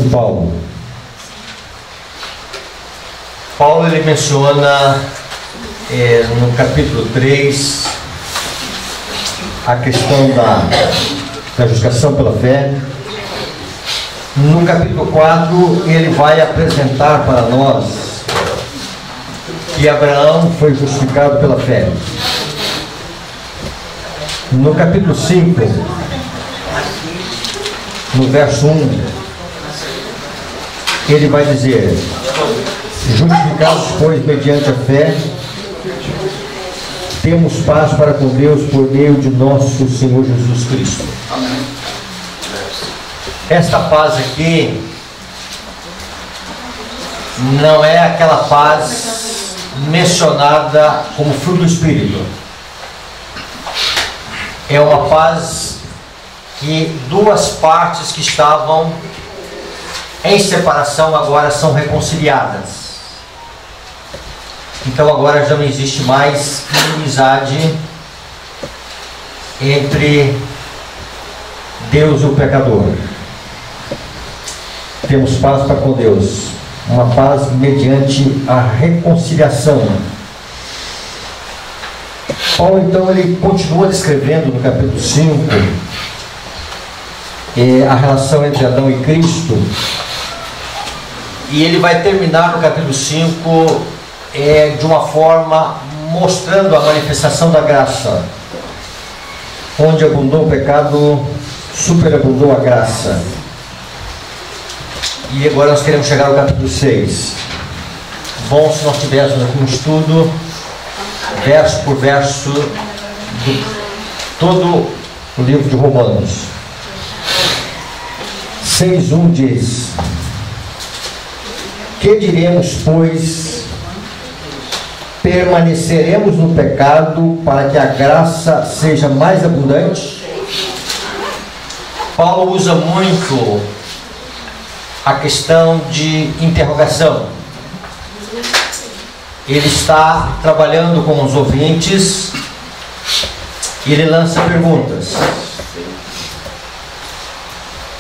de Paulo. Paulo ele menciona no capítulo 3 a questão da justificação pela fé. No capítulo 4 ele vai apresentar para nós que Abraão foi justificado pela fé. No capítulo 5, no verso 1, ele vai dizer: justificados, pois, mediante a fé, temos paz para com Deus por meio de nosso Senhor Jesus Cristo. Esta paz aqui não é aquela paz mencionada como fruto do Espírito. É uma paz que duas partes que estavam em separação agora são reconciliadas. Então agora já não existe mais inimizade entre Deus e o pecador. Temos paz para com Deus, uma paz mediante a reconciliação. Paulo então ele continua descrevendo no capítulo 5 a relação entre Adão e Cristo, e ele vai terminar no capítulo 5 de uma forma mostrando a manifestação da graça. Onde abundou o pecado, superabundou a graça. E agora nós queremos chegar ao capítulo 6. Bom se nós tivéssemos aqui um estudo verso por verso de todo o livro de Romanos. 6:1 diz: que diremos, pois? Permaneceremos no pecado para que a graça seja mais abundante? Paulo usa muito a questão de interrogação. Ele está trabalhando com os ouvintes e ele lança perguntas.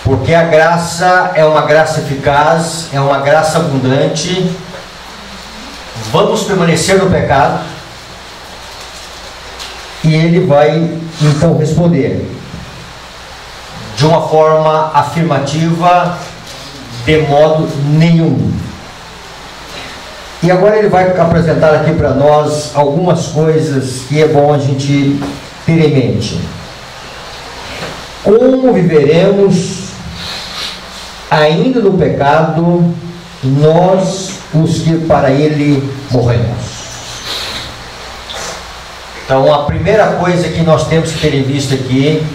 Porque a graça é uma graça eficaz, é uma graça abundante. Vamos permanecer no pecado? E ele vai então responder de uma forma afirmativa: de modo nenhum. E agora ele vai apresentar aqui para nós algumas coisas que é bom a gente ter em mente. Como viveremos ainda no pecado, nós, os que para ele morremos? Então a primeira coisa que nós temos que ter em vista aqui,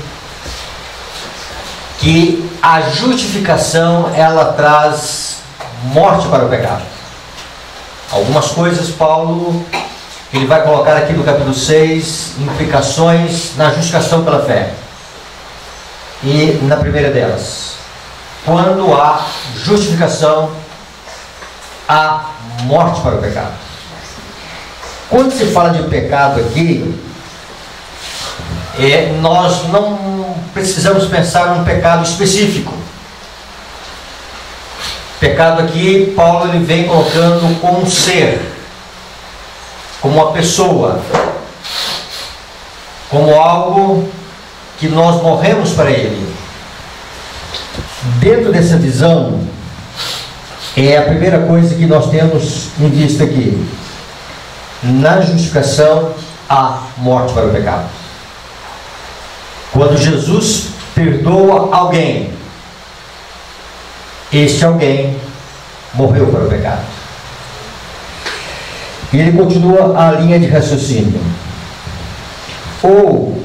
que a justificação ela traz morte para o pecado. Algumas coisas Paulo ele vai colocar aqui no capítulo 6, implicações na justificação pela fé. E na primeira delas, quando há justificação, há morte para o pecado. Quando se fala de pecado aqui, nós não precisamos pensar num pecado específico. Pecado aqui, Paulo ele vem colocando como um ser, como uma pessoa, como algo que nós morremos para ele. Dentro dessa visão, é a primeira coisa que nós temos em vista aqui. Na justificação, há morte para o pecado. Quando Jesus perdoa alguém, este alguém morreu para o pecado. E ele continua a linha de raciocínio. Ou,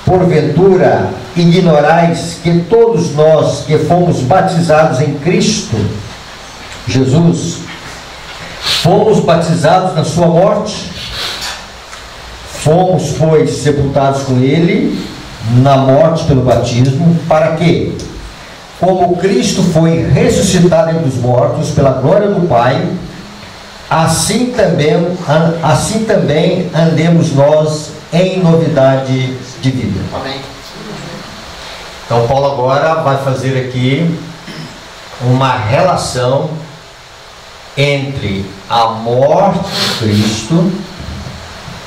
porventura, ignorais que todos nós que fomos batizados em Cristo Jesus, fomos batizados na sua morte? Fomos, pois, sepultados com ele na morte pelo batismo, para que, como Cristo foi ressuscitado entre os mortos pela glória do Pai, assim também andemos nós em novidade de vida. Amém. Então Paulo agora vai fazer aqui uma relação entre a morte de Cristo,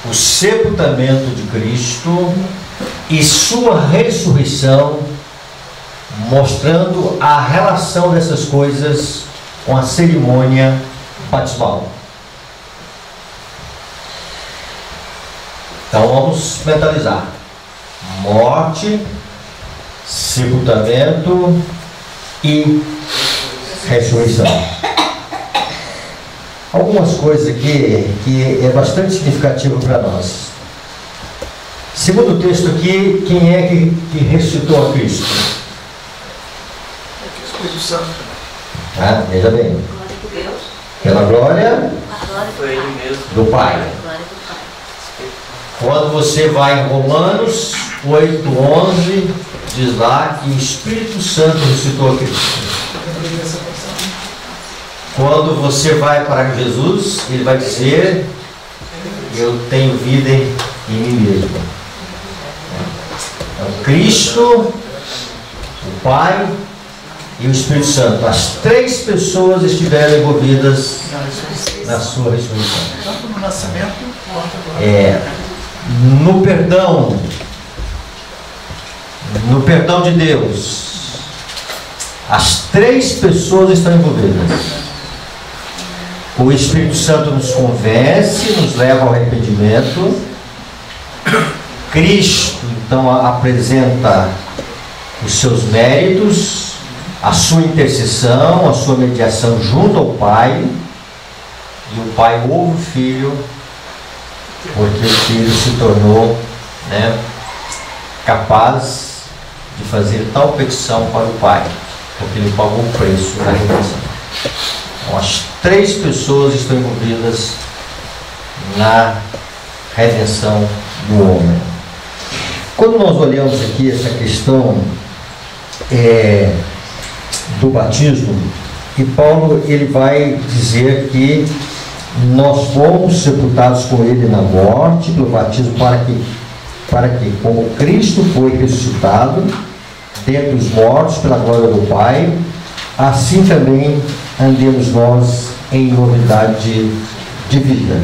o sepultamento de Cristo e sua ressurreição, mostrando a relação dessas coisas com a cerimônia batismal. Então vamos mentalizar: morte, sepultamento e ressurreição. Algumas coisas aqui que é bastante significativo para nós. Segundo o texto aqui, quem é que ressuscitou a Cristo? O Espírito Santo. Ah, veja bem. Glória de Deus. Pela glória A glória Foi ele mesmo. do Pai. Glória do Pai. Quando você vai em Romanos 8:11, diz lá que o Espírito Santo ressuscitou a Cristo. Quando você vai para Jesus, ele vai dizer: eu tenho vida em mim mesmo. Então, Cristo, o Pai e o Espírito Santo, as três pessoas estiveram envolvidas na sua ressurreição. Tanto no nascimento quanto agora. No perdão de Deus, as três pessoas estão envolvidas. O Espírito Santo nos convence, nos leva ao arrependimento. Cristo, então, apresenta os seus méritos, a sua intercessão, a sua mediação junto ao Pai. E o Pai ouve o Filho, porque o Filho se tornou, capaz de fazer tal petição para o Pai, porque ele pagou o preço da redenção. Então, as três pessoas estão envolvidas na redenção do homem. Quando nós olhamos aqui essa questão do batismo, e Paulo ele vai dizer que nós fomos sepultados com ele na morte pelo batismo, para que como Cristo foi ressuscitado dentre os mortos pela glória do Pai, assim também andemos nós em novidade de vida.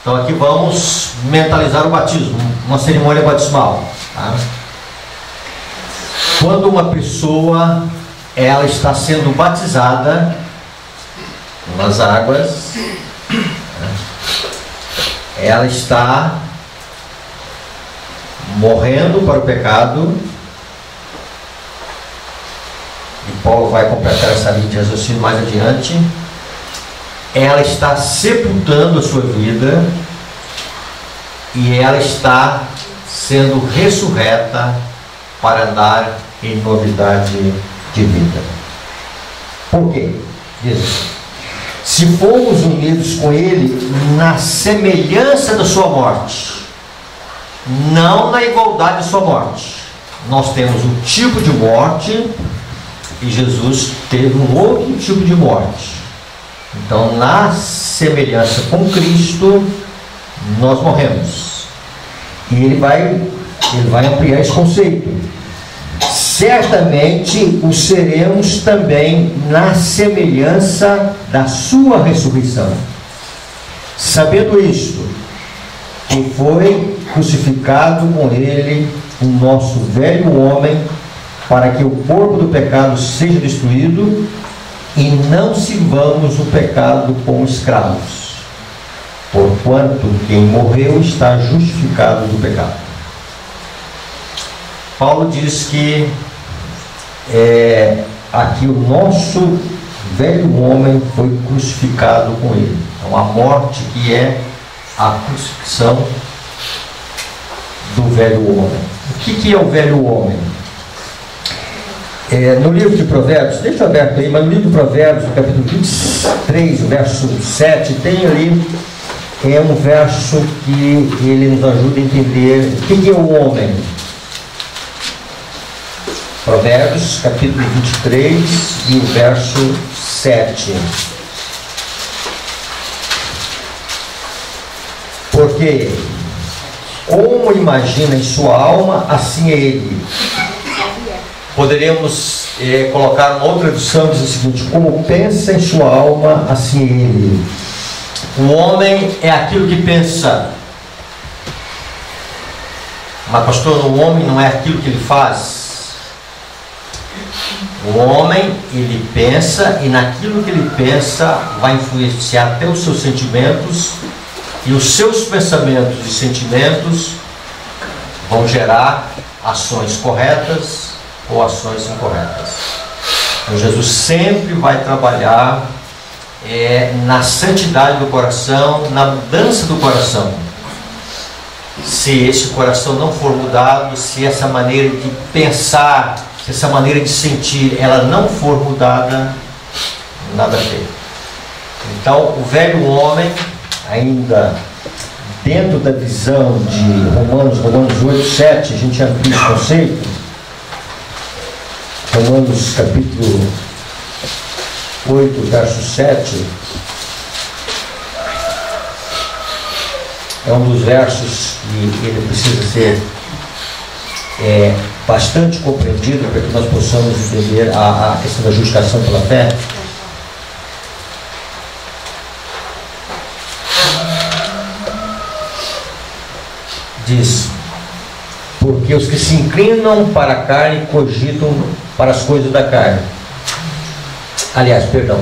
Então aqui vamos mentalizar o batismo, uma cerimônia batismal. Tá? Quando uma pessoa ela está sendo batizada nas águas, ela está morrendo para o pecado. E Paulo vai completar essa linha de raciocínio mais adiante. Ela está sepultando a sua vida e ela está sendo ressurreta para andar em novidade de vida. Por quê? Diz: se fomos unidos com ele na semelhança da sua morte, não na igualdade de sua morte. Nós temos um tipo de morte e Jesus teve um outro tipo de morte. Então, na semelhança com Cristo, nós morremos. E ele vai ampliar esse conceito. Certamente o seremos também na semelhança da sua ressurreição. Sabendo isto, que foi crucificado com ele o nosso velho homem, para que o corpo do pecado seja destruído, e não sirvamos o pecado como escravos, porquanto quem morreu está justificado do pecado. Paulo diz que aqui o nosso velho homem foi crucificado com ele. Então a morte que é a crucifixão do velho homem. O que é o velho homem? No livro de Provérbios, deixa aberto aí, mas no livro de Provérbios, no capítulo 23, o verso 7, tem ali um verso que ele nos ajuda a entender o que é o homem. Provérbios, capítulo 23, e o verso 7. Porque como imagina em sua alma, assim é ele. Poderíamos colocaram uma outra tradução, diz o seguinte: como pensa em sua alma, assim ele. O homem é aquilo que pensa. Mas pastor, o homem não é aquilo que ele faz. O homem, ele pensa, e naquilo que ele pensa vai influenciar até os seus sentimentos, e os seus pensamentos e sentimentos vão gerar ações corretas ou ações incorretas. Então Jesus sempre vai trabalhar na santidade do coração, na mudança do coração. Se esse coração não for mudado, se essa maneira de pensar, se essa maneira de sentir, ela não for mudada, nada feito. Então, o velho homem, ainda dentro da visão de Romanos 8, 7, a gente já viu esse conceito. Romanos capítulo 8, verso 7. É um dos versos que ele precisa ser bastante compreendido para que nós possamos entender a questão da justificação pela fé. Diz: porque os que se inclinam para a carne cogitam para as coisas da carne. Aliás, perdão,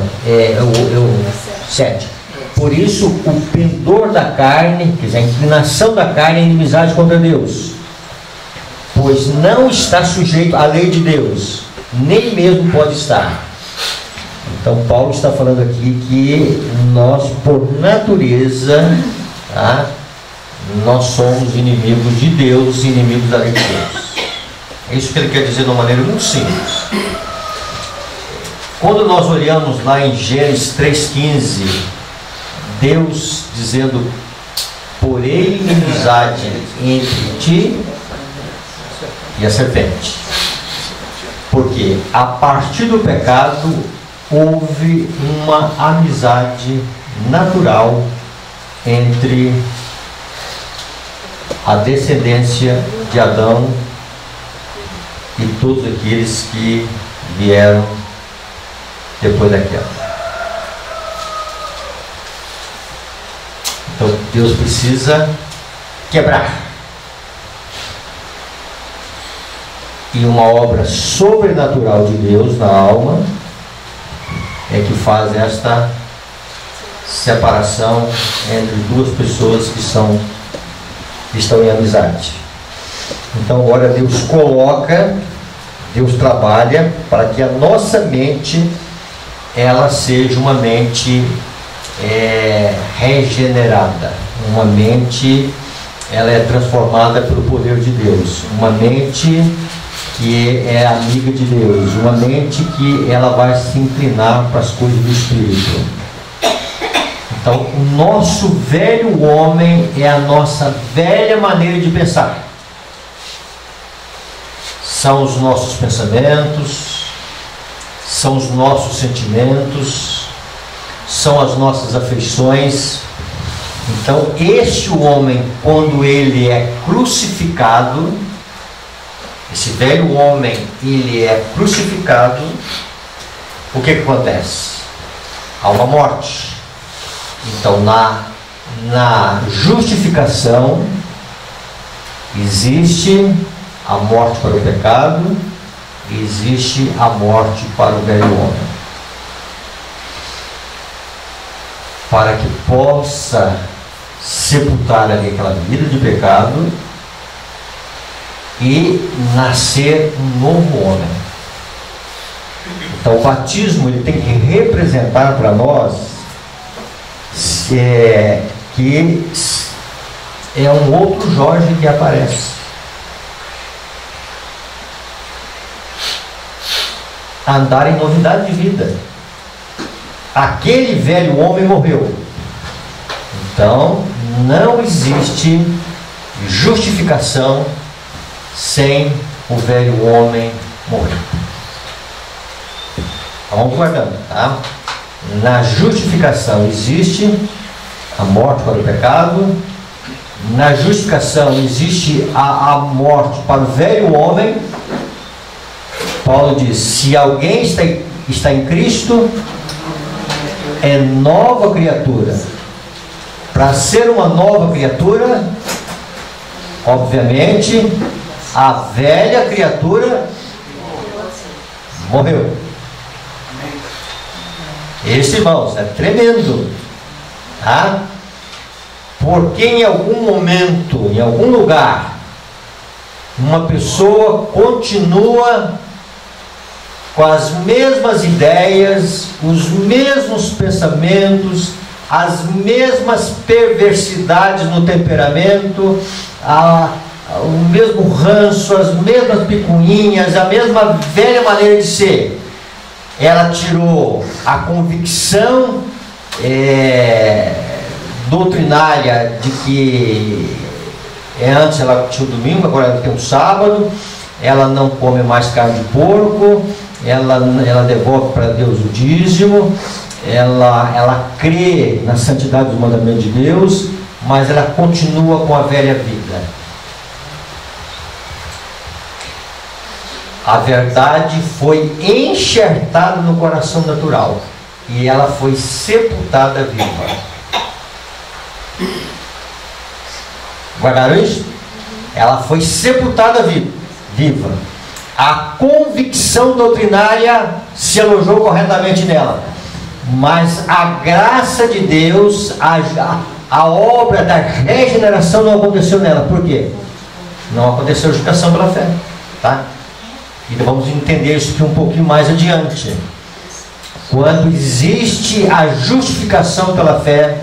7. Por isso, o pendor da carne, quer dizer, a inclinação da carne é inimizade contra Deus, pois não está sujeito à lei de Deus, nem mesmo pode estar. Então, Paulo está falando aqui que nós, por natureza, tá, nós somos inimigos de Deus, inimigos da lei de Deus. É isso que ele quer dizer de uma maneira muito simples. Quando nós olhamos lá em Gênesis 3,15, Deus dizendo: porém inimizade entre ti e a serpente. Porque a partir do pecado houve uma amizade natural entre a descendência de Adão e todos aqueles que vieram depois da queda. Então Deus precisa quebrar. E uma obra sobrenatural de Deus na alma é que faz esta separação entre duas pessoas que estão em amizade. Então agora Deus coloca, Deus trabalha para que a nossa mente ela seja uma mente regenerada, uma mente ela é transformada pelo poder de Deus, uma mente que é amiga de Deus, uma mente que ela vai se inclinar para as coisas do Espírito. Então o nosso velho homem é a nossa velha maneira de pensar, são os nossos pensamentos, são os nossos sentimentos, são as nossas afeições. Então este homem, quando ele é crucificado, esse velho homem, ele é crucificado, o que acontece? Há uma morte. Então na justificação existe a morte para o pecado, existe a morte para o velho homem, para que possa sepultar ali aquela vida de pecado e nascer um novo homem. Então o batismo ele tem que representar para nós que é um outro Jorge que aparece. Andar em novidade de vida. Aquele velho homem morreu. Então não existe justificação sem o velho homem morrer. Vamos guardando, tá? Na justificação existe a morte para o pecado. Na justificação existe a morte para o velho homem, Paulo diz: se alguém está em Cristo, é nova criatura. Para ser uma nova criatura, obviamente, a velha criatura morreu. Esse, irmãos, é tremendo, tá? Porque em algum momento, em algum lugar, uma pessoa continua com as mesmas ideias, os mesmos pensamentos, as mesmas perversidades no temperamento, o mesmo ranço, as mesmas picuinhas, a mesma velha maneira de ser. Ela tirou a convicção doutrinária de que antes ela tinha o domingo, agora ela tem o sábado, ela não come mais carne de porco, ela devolve para Deus o dízimo, ela crê na santidade dos mandamentos de Deus, mas ela continua com a velha vida. A verdade foi enxertada no coração natural e ela foi sepultada viva. Guardaram isso? Ela foi sepultada viva. A convicção doutrinária se alojou corretamente nela, mas a graça de Deus, a obra da regeneração não aconteceu nela. Por quê? Não aconteceu a justificação pela fé, tá? E vamos entender isso aqui um pouquinho mais adiante. Quando existe a justificação pela fé,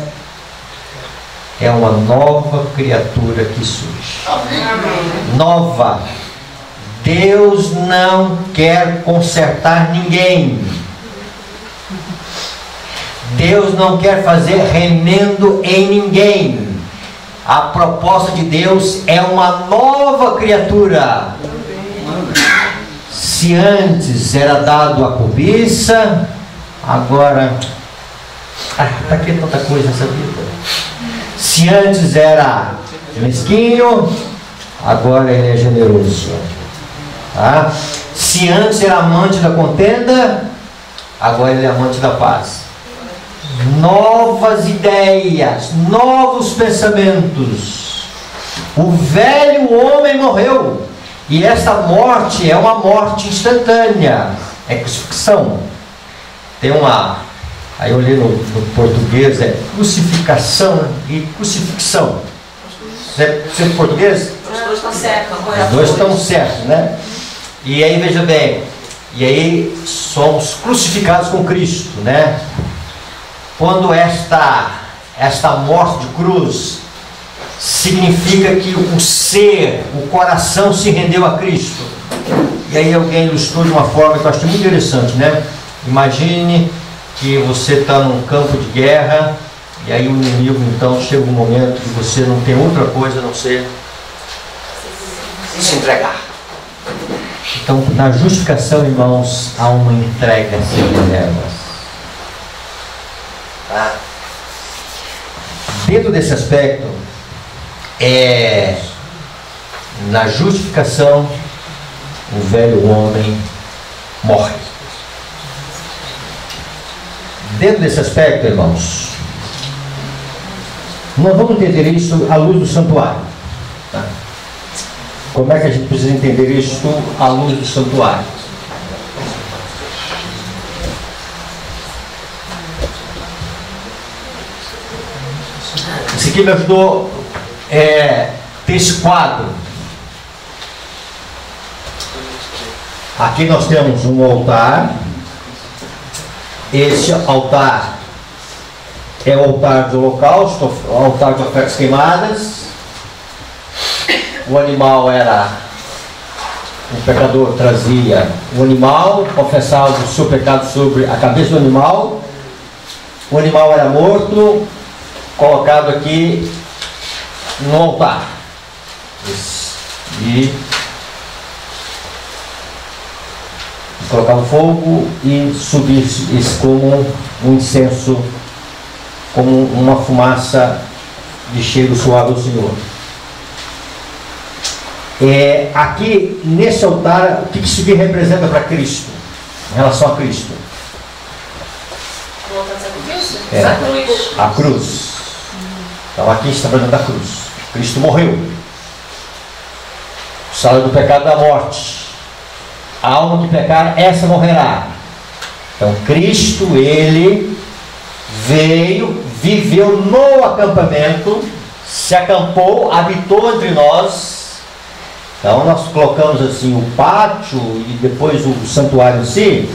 é uma nova criatura que surge. Amém. Nova. Deus não quer consertar ninguém. Deus não quer fazer remendo em ninguém. A proposta de Deus é uma nova criatura. Se antes era dado a cobiça, agora para que tanta coisa nessa vida? Se antes era mesquinho, agora ele é generoso, tá? Se antes era amante da contenda, agora ele é amante da paz. Novas ideias, novos pensamentos. O velho homem morreu. E essa morte é uma morte instantânea, é crucifixão. Tem uma, aí eu li no português, é crucificação e crucifixão. Você é português? Os dois estão certos. Os dois estão certos, né? E aí veja bem, e aí somos crucificados com Cristo, né? Quando esta morte de cruz significa que o ser, o coração se rendeu a Cristo. E aí alguém ilustrou de uma forma que eu achei muito interessante, né? Imagine que você está num campo de guerra e aí o inimigo, então, chega um momento que você não tem outra coisa a não ser se entregar. Então, na justificação, irmãos, há uma entrega sem reservas. Tá? Dentro desse aspecto, na justificação, o velho homem morre. Dentro desse aspecto, irmãos, nós vamos entender isso à luz do santuário. Tá? Como é que a gente precisa entender isso à luz do santuário? Isso aqui me ajudou ter esse quadro. Aqui nós temos um altar. Esse altar é o altar do holocausto, o altar de ofertas queimadas. O animal era, o pecador trazia o animal, confessava o seu pecado sobre a cabeça do animal. O animal era morto, colocado aqui no altar. E colocava fogo e subisse isso como um incenso, como uma fumaça de cheiro suave ao Senhor. Aqui nesse altar, o que isso aqui representa para Cristo, em relação a Cristo? O altar de sacrifício? É. A cruz. A cruz. Então aqui está falando da cruz. Cristo morreu. O salário do pecado é a morte. A alma que pecar, essa morrerá. Então Cristo, Ele veio, viveu no acampamento, se acampou, habitou entre nós. Então nós colocamos assim o pátio e depois o santuário em si,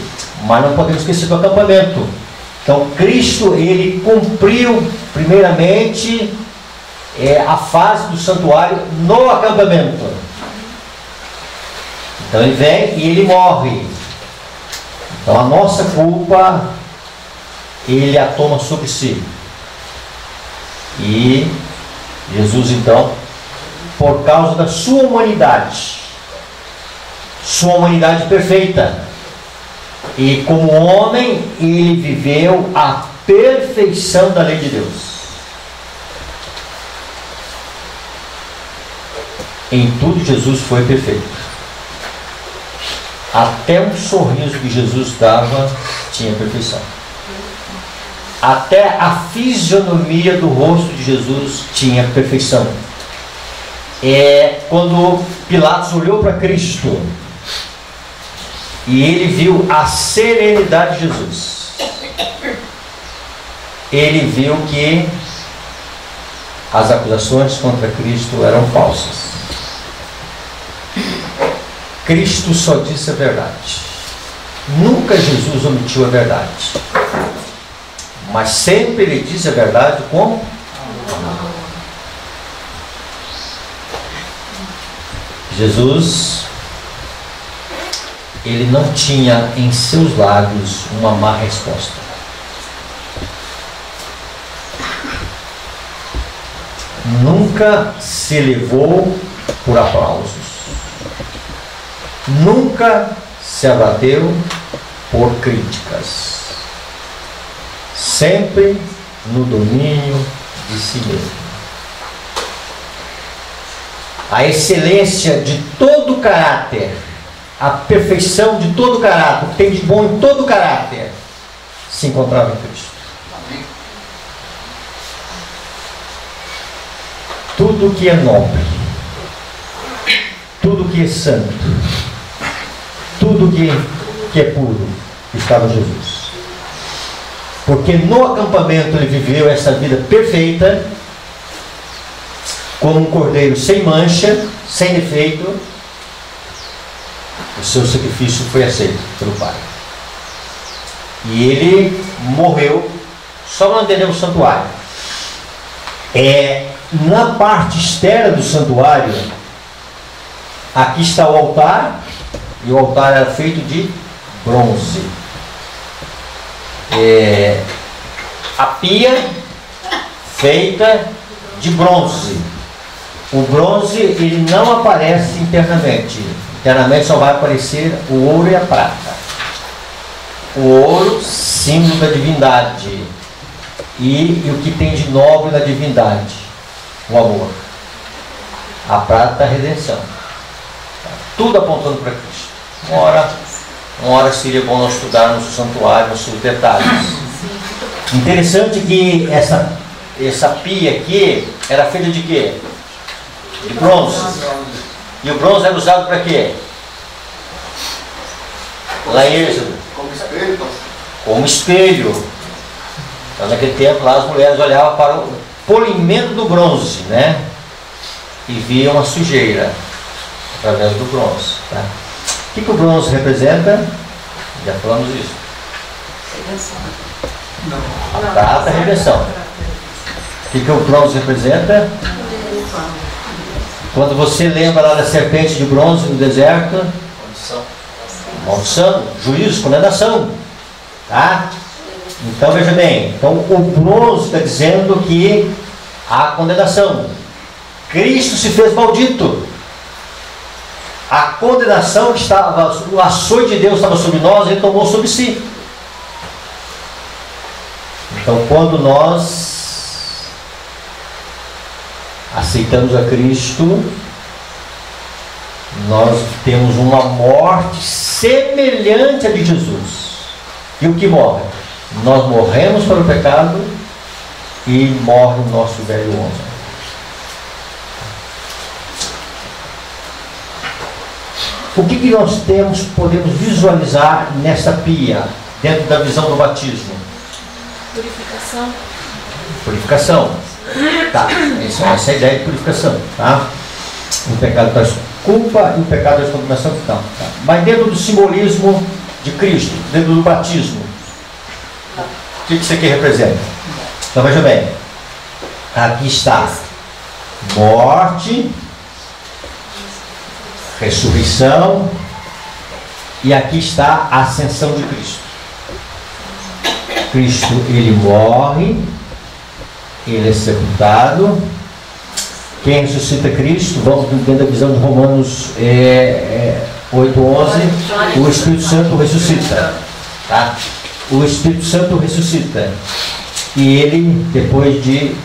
mas não podemos esquecer do acampamento. Então Cristo, Ele cumpriu primeiramente a fase do santuário no acampamento. Então Ele vem e Ele morre. Então a nossa culpa Ele a toma sobre si. E Jesus então, por causa da sua humanidade perfeita, e como homem Ele viveu a perfeição da lei de Deus. Em tudo Jesus foi perfeito. Até um sorriso que Jesus dava tinha perfeição. Até a fisionomia do rosto de Jesus tinha perfeição. Quando Pilatos olhou para Cristo e ele viu a serenidade de Jesus, ele viu que as acusações contra Cristo eram falsas. Cristo só disse a verdade. Nunca Jesus omitiu a verdade, mas sempre Ele diz a verdade como? Jesus, Ele não tinha em seus lábios uma má resposta. Nunca se elevou por aplausos. Nunca se abateu por críticas. Sempre no domínio de si mesmo. A excelência de todo o caráter, a perfeição de todo o caráter, o que tem de bom em todo o caráter, se encontrava em Cristo. Tudo que é nobre, tudo que é santo, tudo que é puro, estava em Jesus. Porque no acampamento Ele viveu essa vida perfeita, como um cordeiro sem mancha, sem defeito. O seu sacrifício foi aceito pelo Pai. E Ele morreu só no andar do santuário. Na parte externa do santuário, aqui está o altar, e o altar era feito de bronze. A pia feita de bronze. O bronze ele não aparece internamente. Internamente só vai aparecer o ouro e a prata. O ouro, símbolo da divindade. E o que tem de nobre na divindade? O amor. A prata, a redenção. Tudo apontando para Cristo. Uma hora seria bom nós estudarmos o santuário, nos seus detalhes. Interessante que essa pia aqui era feita de quê? De bronze. E o bronze era usado para quê? Lá em Êxodo. Como espelho. Então naquele tempo lá as mulheres olhavam para o polimento do bronze, né? E viam a sujeira através do bronze. Tá? O que o bronze representa? Já falamos isso. A prata é a redenção. O que o bronze representa? Quando você lembra lá da serpente de bronze no deserto, maldição, juízo, condenação. Tá? Então veja bem, então o bronze está dizendo que há condenação. Cristo se fez maldito. A condenação que estava, o açoite de Deus estava sobre nós, Ele tomou sobre si. Então quando nós aceitamos a Cristo, nós temos uma morte semelhante à de Jesus. E o que morre? Nós morremos para o pecado e morre o nosso velho homem. O que nós podemos visualizar nessa pia, dentro da visão do batismo? Purificação. Purificação. Tá, essa é a ideia de purificação. Tá? O pecado traz culpa e o pecado traz condenação. Tá. Mas dentro do simbolismo de Cristo, dentro do batismo, o que isso aqui representa? Então veja bem, aqui está morte, ressurreição, e aqui está a ascensão de Cristo. Cristo, ele morre, ele é sepultado. Quem ressuscita Cristo? Vamos dentro da visão de Romanos 8:11. O Espírito Santo ressuscita. Tá? O Espírito Santo ressuscita. E ele, depois de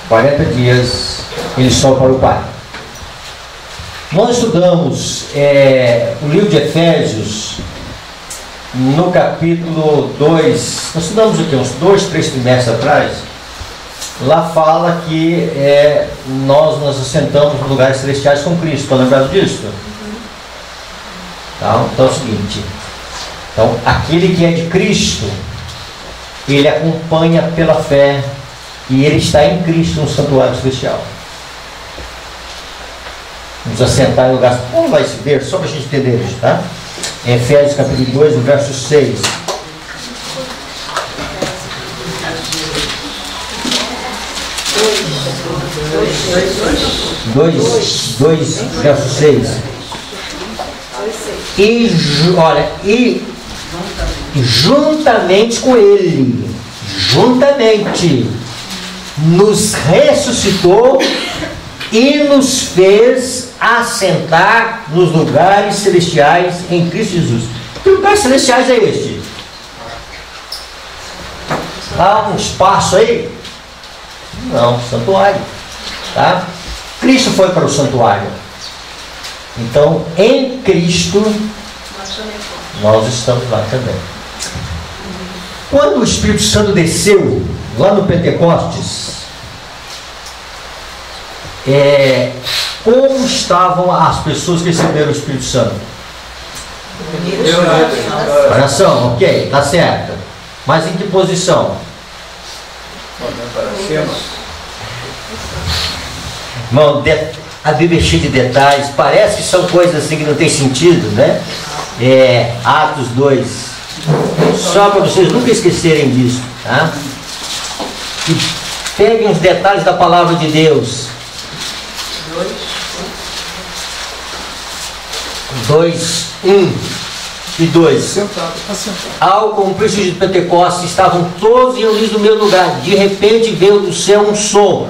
40 dias, ele sobe para o Pai. Nós estudamos o livro de Efésios no capítulo 2. Nós estudamos o quê? Uns 2, 3 trimestres atrás. Lá fala que nós nos assentamos nos lugares celestiais com Cristo. Estão lembrados disso? Então é o seguinte. Então, aquele que é de Cristo, ele acompanha pela fé e ele está em Cristo no santuário celestial. Vamos assentar em lugar. Como vai se ver? Só para a gente entender isso, tá? Efésios capítulo 2, verso 6. Dois, verso 6. E juntamente com ele, nos ressuscitou e nos fez assentar nos lugares celestiais em Cristo Jesus. Que lugares celestiais é este? Há um espaço aí? Não, santuário. Tá? Cristo foi para o santuário. Então, em Cristo, nós estamos lá também. Quando o Espírito Santo desceu, lá no Pentecostes, como estavam as pessoas que receberam o Espírito Santo? Oração, ok, está certo. Mas em que posição? Irmão, a Bíblia é cheia de detalhes. Parece que são coisas assim que não tem sentido, né? Atos 2. Só para vocês nunca esquecerem disso, tá? E peguem os detalhes da palavra de Deus. 2, 1 e 2. Ao cumprir-se de Pentecostes, estavam todos reunidos no mesmo lugar. De repente veio do céu um som,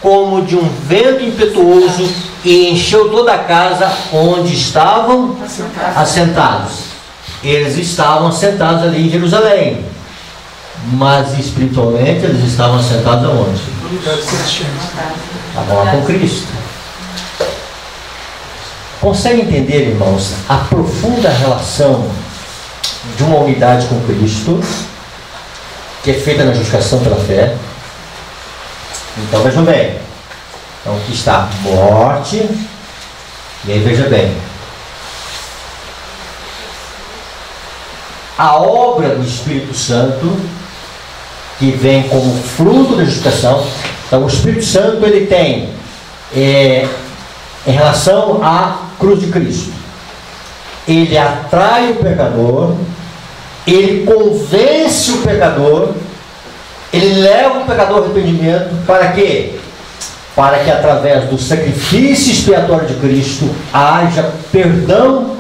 como de um vento impetuoso, e encheu toda a casa onde estavam assentados. Eles estavam assentados ali em Jerusalém, mas espiritualmente eles estavam assentados aonde? Estavam lá com Cristo. Consegue entender, irmãos, a profunda relação de uma unidade com Cristo, que é feita na justificação pela fé? Então vejam bem. Então aqui está morte. E aí veja bem. A obra do Espírito Santo, que vem como fruto da justificação. Então o Espírito Santo, ele tem em relação à cruz de Cristo, ele atrai o pecador, ele convence o pecador, ele leva o pecador ao arrependimento. Para quê? Para que através do sacrifício expiatório de Cristo haja perdão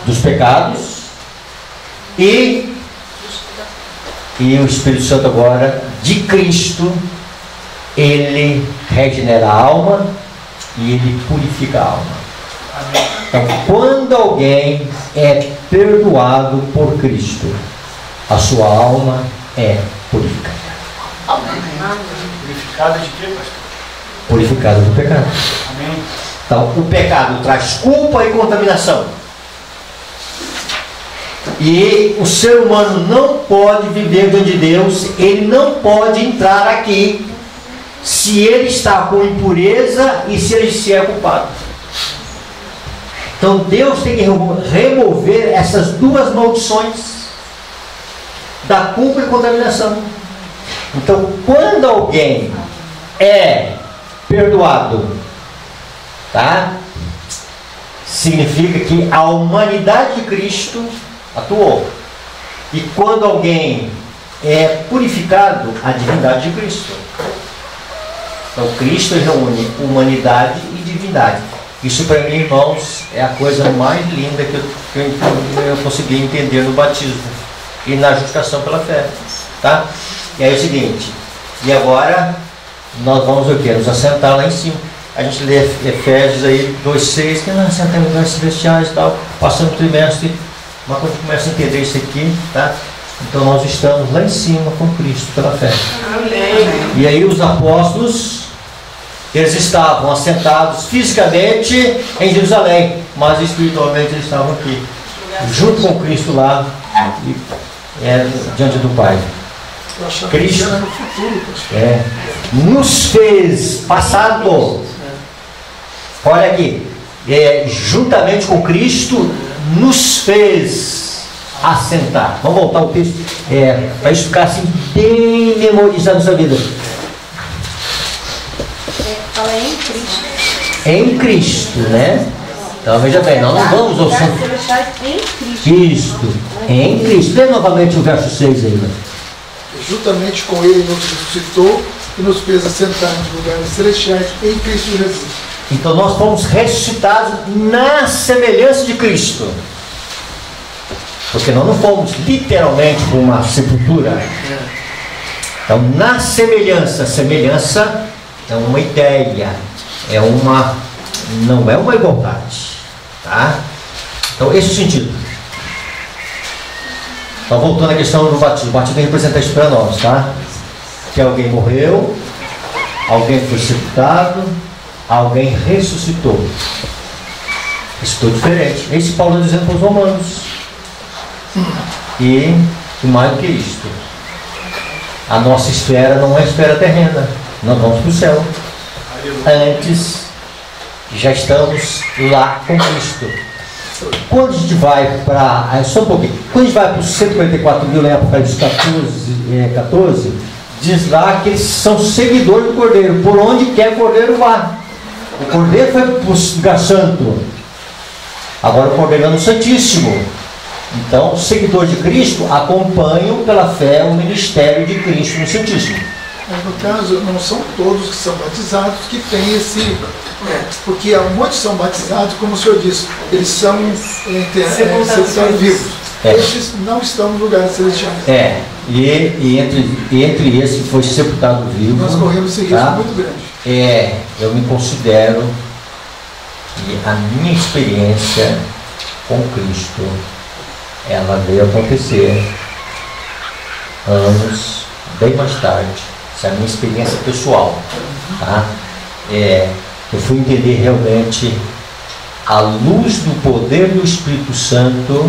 dos pecados e o Espírito Santo agora de Cristo, ele regenera a alma e ele purifica a alma. Então, quando alguém é perdoado por Cristo, a sua alma é purificada. Purificada de quê, pastor? Purificado do pecado. Então, o pecado traz culpa e contaminação. E o ser humano não pode viver diante de Deus, ele não pode entrar aqui se ele está com impureza e se ele se é culpado. Então Deus tem que remover essas duas maldições da culpa e contaminação. Então, quando alguém é perdoado, tá? Significa que a humanidade de Cristo atuou. E quando alguém é purificado, a divindade de Cristo. Então Cristo reúne humanidade e divindade. Isso para mim, irmãos, é a coisa mais linda que eu consegui entender no batismo e na justificação pela fé, tá? E aí é o seguinte, e agora nós vamos o quê? Nos assentar lá em cima. A gente lê Efésios aí 2,6, que nós assentamos em lugares celestiais e tal, passando o trimestre, mas quando a gente começa a entender isso aqui, tá? Então nós estamos lá em cima com Cristo pela fé. Amém. E aí os apóstolos, eles estavam assentados fisicamente em Jerusalém, mas espiritualmente eles estavam aqui, junto com Cristo lá, diante do Pai. Cristo no futuro, nos fez passado. Olha aqui, juntamente com Cristo, nos fez assentar. Vamos voltar ao texto, para isso ficar assim bem memorizado na sua vida. Fala em Cristo. Em Cristo, né? Então veja bem, nós não vamos ao santo. Em Cristo. Cristo, em Cristo. Lê novamente o verso 6 aí, né? Juntamente com ele nos ressuscitou e nos fez assentar nos lugares celestiais em Cristo Jesus. Então nós fomos ressuscitados na semelhança de Cristo. Porque nós não fomos literalmente para uma sepultura. Então na semelhança, semelhança é uma ideia, não é uma igualdade, tá? Então esse é o sentido. Então voltando à questão do batismo, o batismo representa isso para nós, tá? Que alguém morreu, alguém foi sepultado, alguém ressuscitou. Ressuscitou diferente. Esse Paulo está dizendo para os romanos. E mais do que isto, a nossa esfera não é esfera terrena. Nós vamos para o céu. Antes, já estamos lá com Cristo. Quando a gente vai para... Só um pouquinho. Quando a gente vai para os 144 mil, em Apocalipse 14, diz lá que eles são seguidores do Cordeiro. Por onde quer o Cordeiro vá. O Cordeiro foi para o lugar santo. Agora o Cordeiro é no Santíssimo. Então, os seguidores de Cristo acompanham pela fé o ministério de Cristo no Santíssimo. Mas no caso, não são todos que são batizados que têm esse... porque há muitos são batizados, como o senhor disse, eles são vivos. Esses não estão nos lugares celestiais. E entre esses que foi sepultado vivo, nós corremos esse risco muito grande. Eu me considero que a minha experiência com Cristo, ela veio acontecer anos bem mais tarde. Essa é a minha experiência pessoal, tá? Eu fui entender realmente a luz do poder do Espírito Santo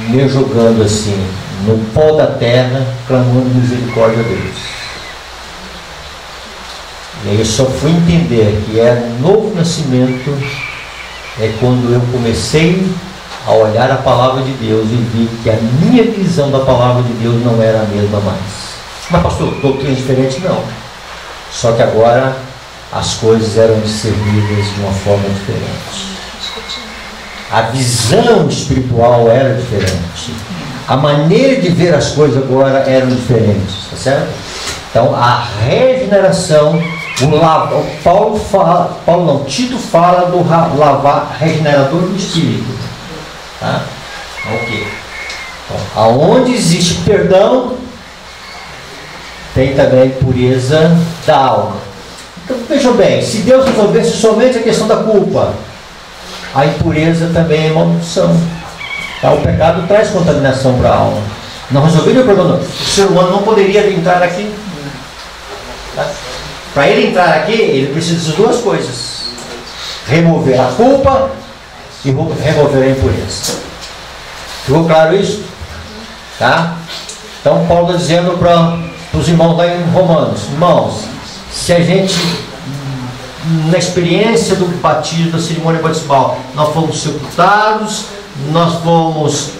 me jogando assim no pó da terra, clamando misericórdia a Deus. E aí eu só fui entender que era um novo nascimento quando eu comecei a olhar a palavra de Deus e vi que a minha visão da palavra de Deus não era a mesma mais. Mas pastor, doutrina diferente? Não. Só que agora as coisas eram discernidas de uma forma diferente. A visão espiritual era diferente. A maneira de ver as coisas agora eram diferentes, tá certo? Então a regeneração, Tito fala do lavar regenerador do espírito, tá? Ok. Então, aonde existe perdão, tem também pureza da alma. Então vejam bem, se Deus resolvesse somente a questão da culpa, a impureza também é maldição. Tá? O pecado traz contaminação para a alma. Não resolveria o problema. O ser humano não poderia entrar aqui. Tá? Para ele entrar aqui, ele precisa de duas coisas: remover a culpa e remover a impureza. Ficou claro isso? Tá? Então Paulo está dizendo para os irmãos lá em Romanos: irmãos, se a gente, na experiência do batismo, da cerimônia batismal, nós fomos sepultados, nós fomos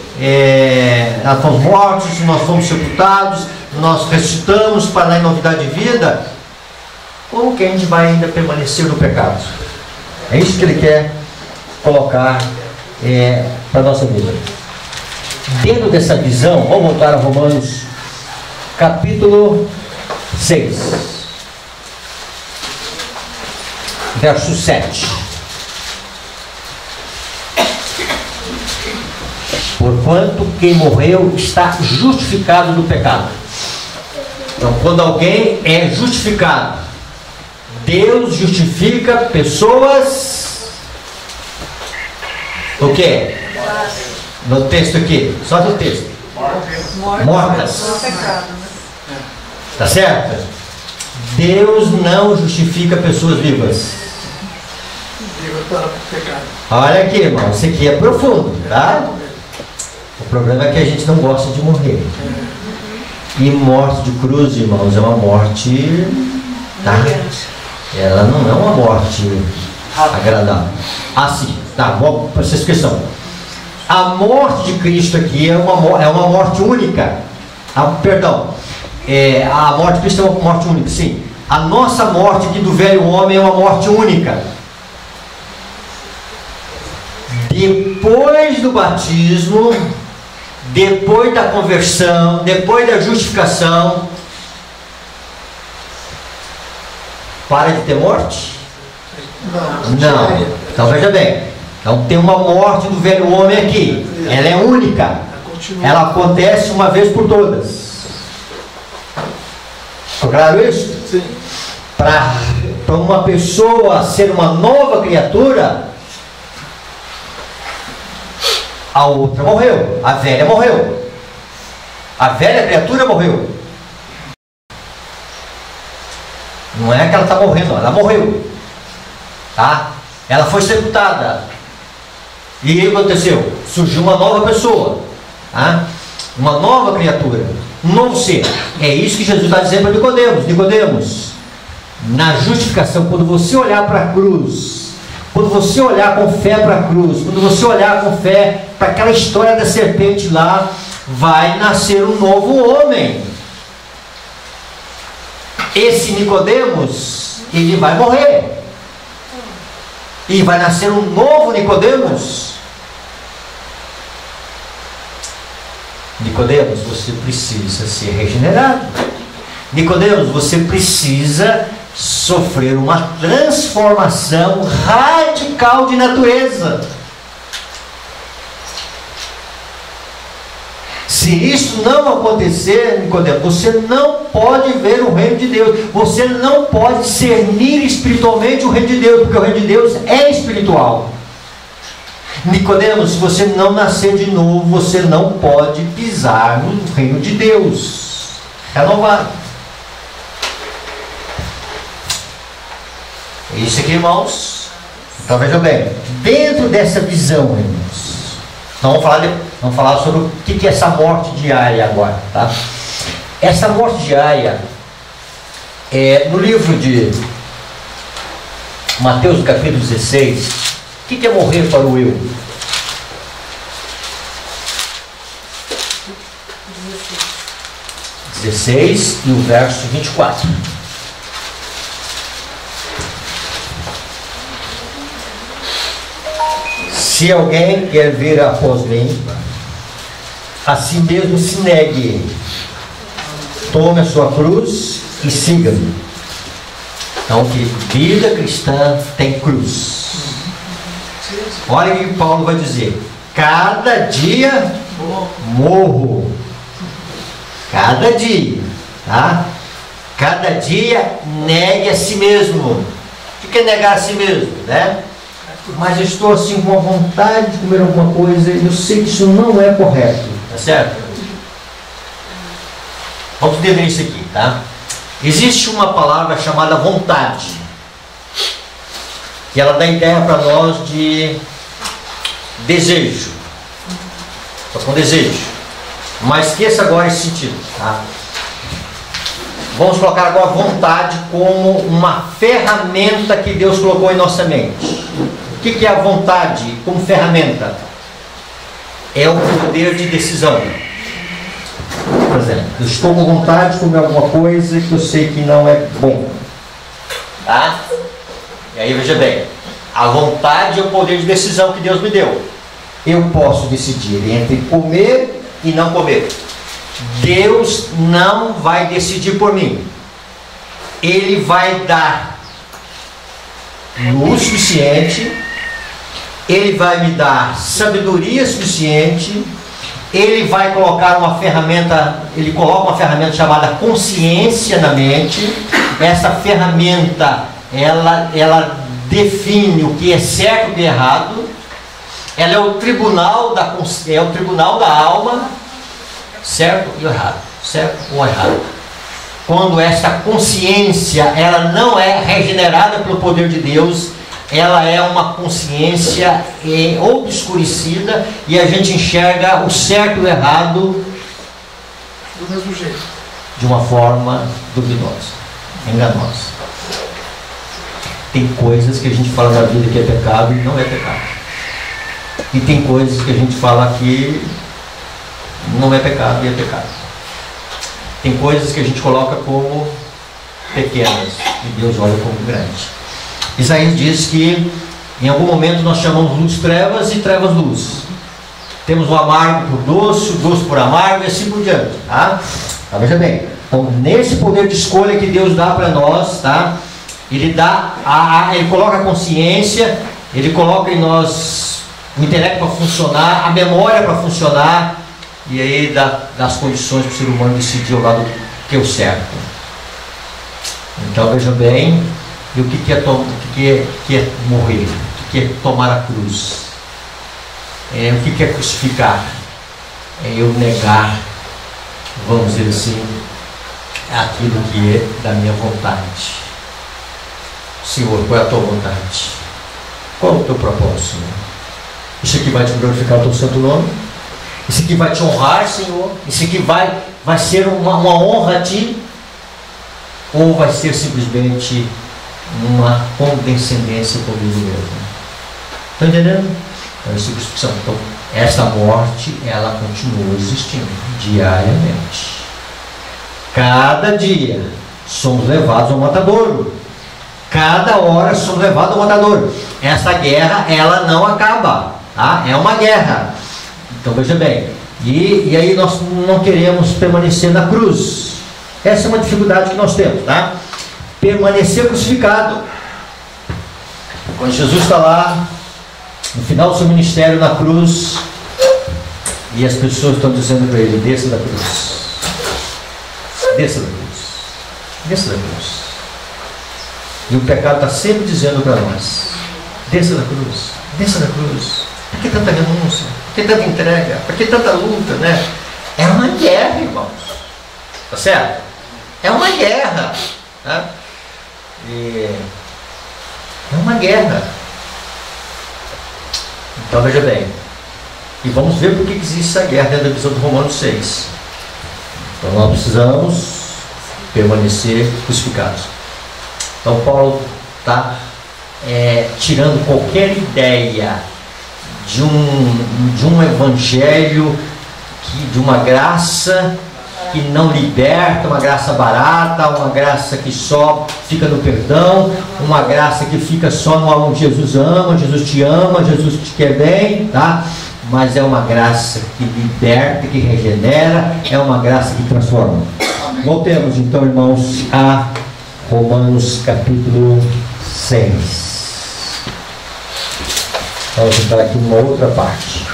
mortos, nós fomos sepultados, nós ressuscitamos para dar em novidade de vida, como que a gente vai ainda permanecer no pecado? É isso que ele quer colocar para a nossa vida. Dentro dessa visão, vamos voltar a Romanos capítulo 6, verso 7. Porquanto quem morreu está justificado do pecado. Então, quando alguém é justificado, Deus justifica pessoas o quê? No texto aqui, só no texto. Mortas. Tá certo? Deus não justifica pessoas vivas. Olha aqui, irmão, isso aqui é profundo, tá? O problema é que a gente não gosta de morrer. E morte de cruz, irmãos, é uma morte, tá? Ela não é uma morte agradável. Assim, tá, vamos para essa questão. A morte de Cristo aqui é uma morte única. A morte de Cristo é uma morte única, sim. A nossa morte aqui do velho homem é uma morte única. Depois do batismo, depois da conversão, depois da justificação, para de ter morte? Não. Então veja bem. Então tem uma morte do velho homem aqui. Ela é única. Ela acontece uma vez por todas. Ficou claro isso? Sim. Para uma pessoa ser uma nova criatura, a outra morreu. A velha morreu. A velha criatura morreu. Não é que ela está morrendo, ela morreu. Tá? Ela foi sepultada. E aí o que aconteceu? Surgiu uma nova pessoa, tá? Uma nova criatura, um novo ser. É isso que Jesus está dizendo para Nicodemos. Nicodemos, na justificação, quando você olhar para a cruz, quando você olhar com fé para a cruz, quando você olhar com fé para aquela história da serpente lá, vai nascer um novo homem. Esse Nicodemos, ele vai morrer. E vai nascer um novo Nicodemos. Nicodemos, você precisa ser regenerado. Nicodemos, você precisa sofrer uma transformação radical de natureza. Se isso não acontecer, Nicodemos, você não pode ver o reino de Deus. Você não pode discernir espiritualmente o reino de Deus, porque o reino de Deus é espiritual. Nicodemos, se você não nascer de novo, você não pode pisar no reino de Deus renovado. É isso aqui, irmãos. Então veja bem, dentro dessa visão, irmãos, vamos falar sobre o que é essa morte diária agora, tá? Essa morte diária no livro de Mateus capítulo 16. O que é morrer para o eu? 16 e o verso 24. Se alguém quer vir após mim, a si mesmo se negue, tome a sua cruz e siga-me. Então, que vida cristã tem cruz. Olha o que Paulo vai dizer: cada dia morro. Cada dia, tá? Cada dia negue a si mesmo. O que é negar a si mesmo, né? Mas eu estou assim com a vontade de comer alguma coisa e eu sei que isso não é correto, tá certo? Vamos entender isso aqui, tá? Existe uma palavra chamada vontade, e ela dá ideia para nós de desejo. Estou com desejo, mas esqueça agora esse sentido, tá? Vamos colocar agora a vontade como uma ferramenta que Deus colocou em nossa mente. O que é a vontade como ferramenta? É o poder de decisão. Por exemplo, eu estou com vontade de comer alguma coisa que eu sei que não é bom, tá? E aí veja bem, a vontade é o poder de decisão que Deus me deu. Eu posso decidir entre comer e não comer. Deus não vai decidir por mim. Ele vai dar luz suficiente, Ele vai me dar sabedoria suficiente, Ele vai colocar uma ferramenta, Ele coloca uma ferramenta chamada consciência na mente. Essa ferramenta, ela define o que é certo e o que é errado. Ela é o tribunal da alma, certo e errado, certo ou errado. Quando esta consciência, ela não é regenerada pelo poder de Deus, ela é uma consciência obscurecida, e a gente enxerga o certo e o errado Do mesmo jeito. de uma forma duvidosa, enganosa. Tem coisas que a gente fala na vida que é pecado e não é pecado. E tem coisas que a gente fala que não é pecado e é pecado. Tem coisas que a gente coloca como pequenas e Deus olha como grande. Isaías diz que em algum momento nós chamamos luz trevas e trevas luz. Temos o amargo por doce, o doce por amargo e assim por diante, tá? Então, veja bem, então nesse poder de escolha que Deus dá para nós, tá? Ele coloca a consciência, Ele coloca em nós o intelecto para funcionar, a memória para funcionar, e aí dá as condições para o ser humano decidir ao lado que é o certo. Então veja bem, e o que é morrer? O que é tomar a cruz? O que é crucificar? É eu negar, vamos dizer assim, aquilo que é da minha vontade. Senhor, qual é a tua vontade? Qual é o teu propósito, Senhor? Isso aqui vai te glorificar o teu santo nome? Isso aqui vai te honrar, Senhor? Isso aqui vai ser uma honra a ti? Ou vai ser simplesmente uma condescendência comigo mesmo? Estão entendendo? Então, essa morte, ela continua existindo diariamente. Cada dia somos levados ao matadouro. Cada hora somos levados ao matadouro. Essa guerra, ela não acaba, tá? É uma guerra. Então veja bem, e aí nós não queremos permanecer na cruz. Essa é uma dificuldade que nós temos, tá? Permanecer crucificado. Quando Jesus está lá, no final do seu ministério na cruz, e as pessoas estão dizendo para ele: desça da cruz, desça da cruz, desça da cruz. E o pecado está sempre dizendo para nós: desça da cruz, desça da cruz. Por que tanta renúncia? Por que tanta entrega? Por que tanta luta, né? É uma guerra, irmãos. Tá certo? É uma guerra. Tá? É uma guerra. Então veja bem. E vamos ver por que existe essa guerra dentro da visão do Romanos 6. Então nós precisamos permanecer crucificados. Então Paulo está tirando qualquer ideia de um evangelho, de uma graça que não liberta, uma graça barata, uma graça que só fica no perdão, uma graça que fica só no Jesus ama, Jesus te ama, Jesus te quer bem, tá? Mas é uma graça que liberta, que regenera, é uma graça que transforma. Voltemos então, irmãos, a Romanos capítulo 6. Vamos entrar aqui numa outra parte.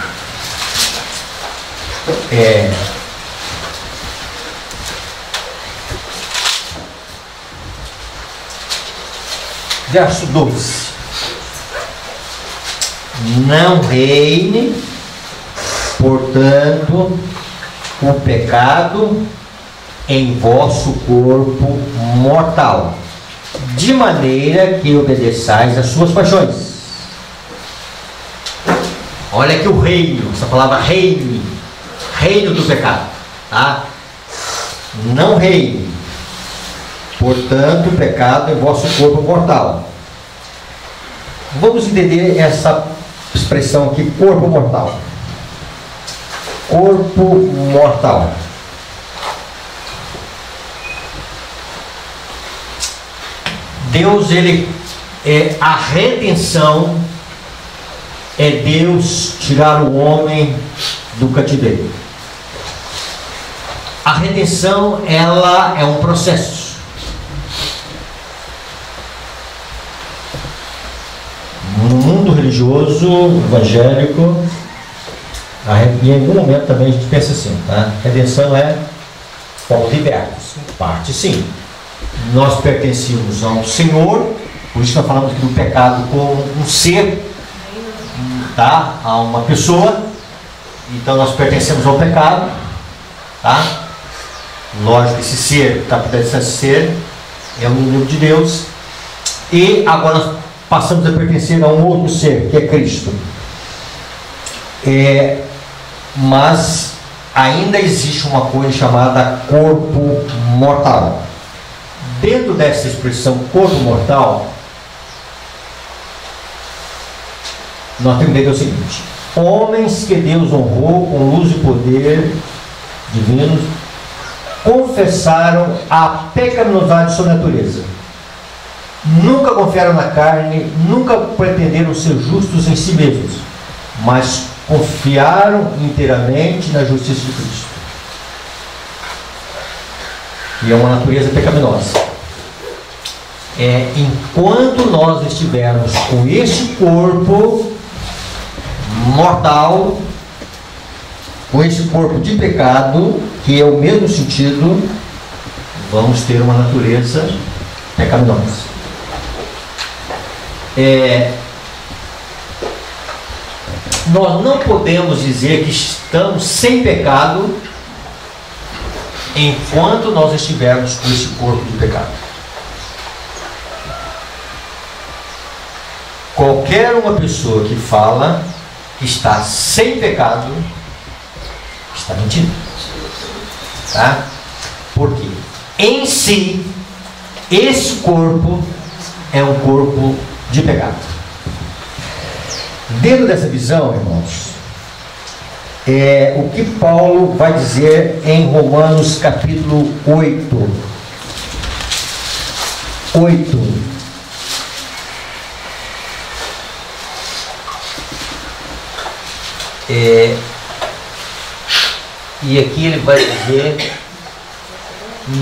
Verso 12. Não reine, portanto, o pecado em vosso corpo mortal, de maneira que obedeçais às suas paixões. Olha aqui o reino, essa palavra reino, reino do pecado, tá? Não reine, portanto, o pecado em vosso corpo mortal. Vamos entender essa expressão aqui, corpo mortal. Corpo mortal. Deus, ele é a redenção, é Deus tirar o homem do cativeiro. A redenção, ela é um processo. No mundo religioso, evangélico, em algum momento também a gente pensa assim, tá? Redenção é fomos libertos, parte sim. Nós pertencemos ao Senhor, por isso nós falamos aqui do pecado como um ser, tá? A uma pessoa. Então nós pertencemos ao pecado, tá? Lógico que esse ser, está pertencendo a esse ser, é o inimigo de Deus. E agora nós passamos a pertencer a um outro ser, que é Cristo. Mas ainda existe uma coisa chamada corpo mortal. Dentro dessa expressão corpo mortal, nós temos que entender o seguinte: homens que Deus honrou com luz e poder divinos confessaram a pecaminosidade de sua natureza. Nunca confiaram na carne, nunca pretenderam ser justos em si mesmos, mas confiaram inteiramente na justiça de Cristo. E é uma natureza pecaminosa. Enquanto nós estivermos com este corpo mortal, com esse corpo de pecado, que é o mesmo sentido, vamos ter uma natureza pecaminosa. Nós não podemos dizer que estamos sem pecado enquanto nós estivermos com esse corpo de pecado. Qualquer uma pessoa que fala que está sem pecado está mentindo, tá? Porque em si esse corpo é um corpo de pecado. Dentro dessa visão, irmãos, o que Paulo vai dizer em Romanos capítulo 8. E aqui ele vai dizer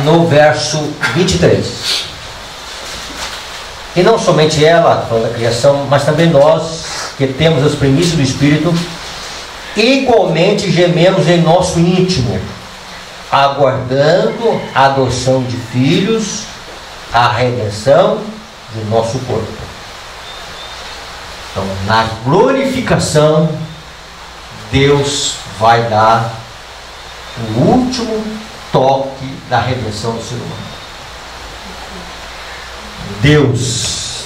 no verso 23. E não somente ela, falando da criação, mas também nós, que temos as primícias do Espírito, igualmente gememos em nosso íntimo, aguardando a adoção de filhos, a redenção do nosso corpo. Então, na glorificação, Deus vai dar o último toque da redenção do ser humano. Deus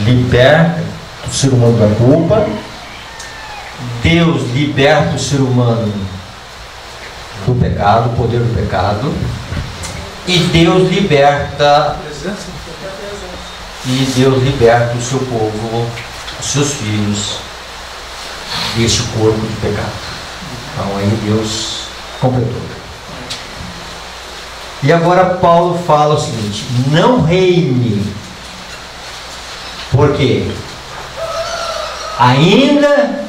liberta o ser humano da culpa, Deus liberta o ser humano do pecado, o poder do pecado, e Deus liberta o seu povo, os seus filhos, deste corpo de pecado. Então aí Deus completou. E agora Paulo fala o seguinte: não reine, porque ainda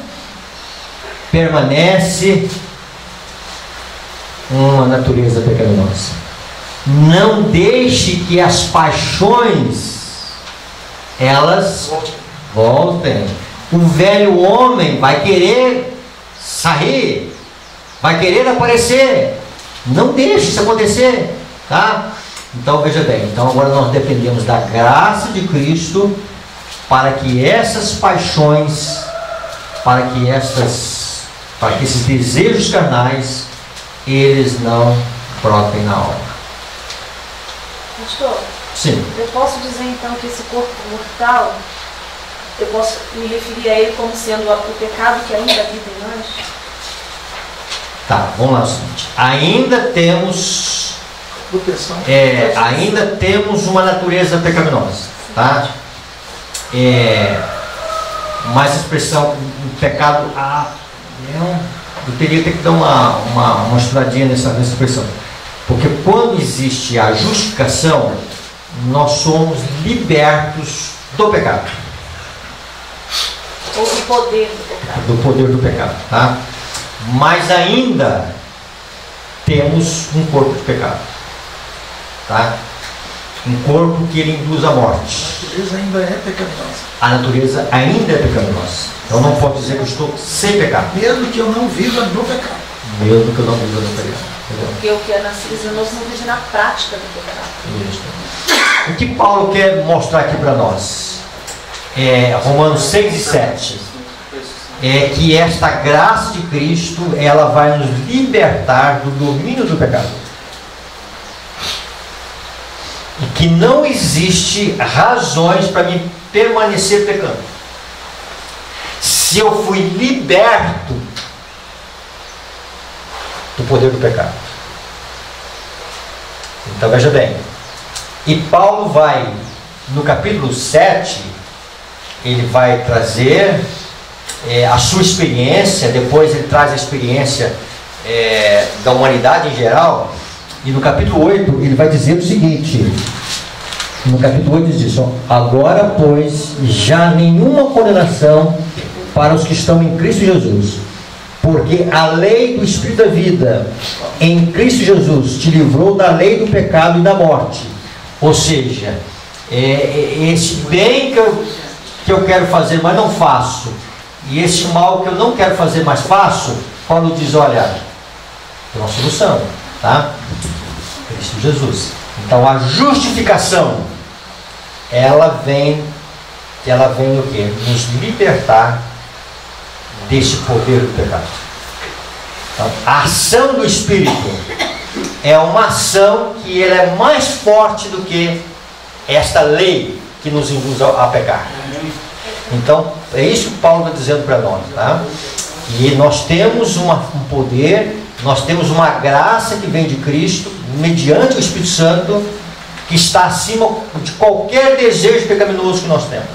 permanece uma natureza pecaminosa. Não deixe que as paixões elas voltem. O velho homem vai querer sair, vai querer aparecer. Não deixe isso acontecer, tá? Então veja bem, então agora nós dependemos da graça de Cristo para que essas paixões, para que esses desejos carnais, eles não brotem na alma. Pastor, Sim. eu posso dizer então que esse corpo mortal, eu posso me referir a ele como sendo o pecado que ainda habita em nós? Tá, vamos lá. É o seguinte. Ainda temos uma natureza pecaminosa, tá? Mas a expressão pecado, eu teria que dar uma estudadinha nessa expressão. Porque quando existe a justificação, nós somos libertos do pecado. Ou do poder do pecado. Do poder do pecado, tá? Mas ainda temos um corpo de pecado, tá? Um corpo que ele induz à morte. A natureza ainda é pecaminosa. A natureza ainda é pecaminosa. Eu não posso dizer que eu estou sem pecado. Mesmo que eu não viva no pecado. Mesmo que eu não viva no pecado. Entendeu? Porque o que é nascido nós não vive na prática do pecado. Isso. O que Paulo quer mostrar aqui para nós? Romanos 6 e 7. É que esta graça de Cristo, ela vai nos libertar do domínio do pecado. E que não existe razões para me permanecer pecando. Se eu fui liberto do poder do pecado. Então veja bem. E Paulo vai, no capítulo 7, ele vai trazer a sua experiência, depois ele traz a experiência da humanidade em geral, e no capítulo 8 ele vai dizer o seguinte, no capítulo 8 diz isso: agora pois já nenhuma condenação para os que estão em Cristo Jesus, porque a lei do Espírito da vida em Cristo Jesus te livrou da lei do pecado e da morte. Ou seja, esse bem que eu quero fazer, mas não faço, e esse mal que eu não quero fazer, mas faço, Paulo diz, olha, tem uma solução, tá? Cristo Jesus. Então a justificação, ela vem o quê? Nos libertar desse poder do pecado. Então, a ação do Espírito é uma ação que ela é mais forte do que esta lei que nos induz a pecar. Então, é isso que Paulo está dizendo para nós, tá? E nós temos um poder, nós temos uma graça que vem de Cristo, mediante o Espírito Santo, que está acima de qualquer desejo pecaminoso que nós temos.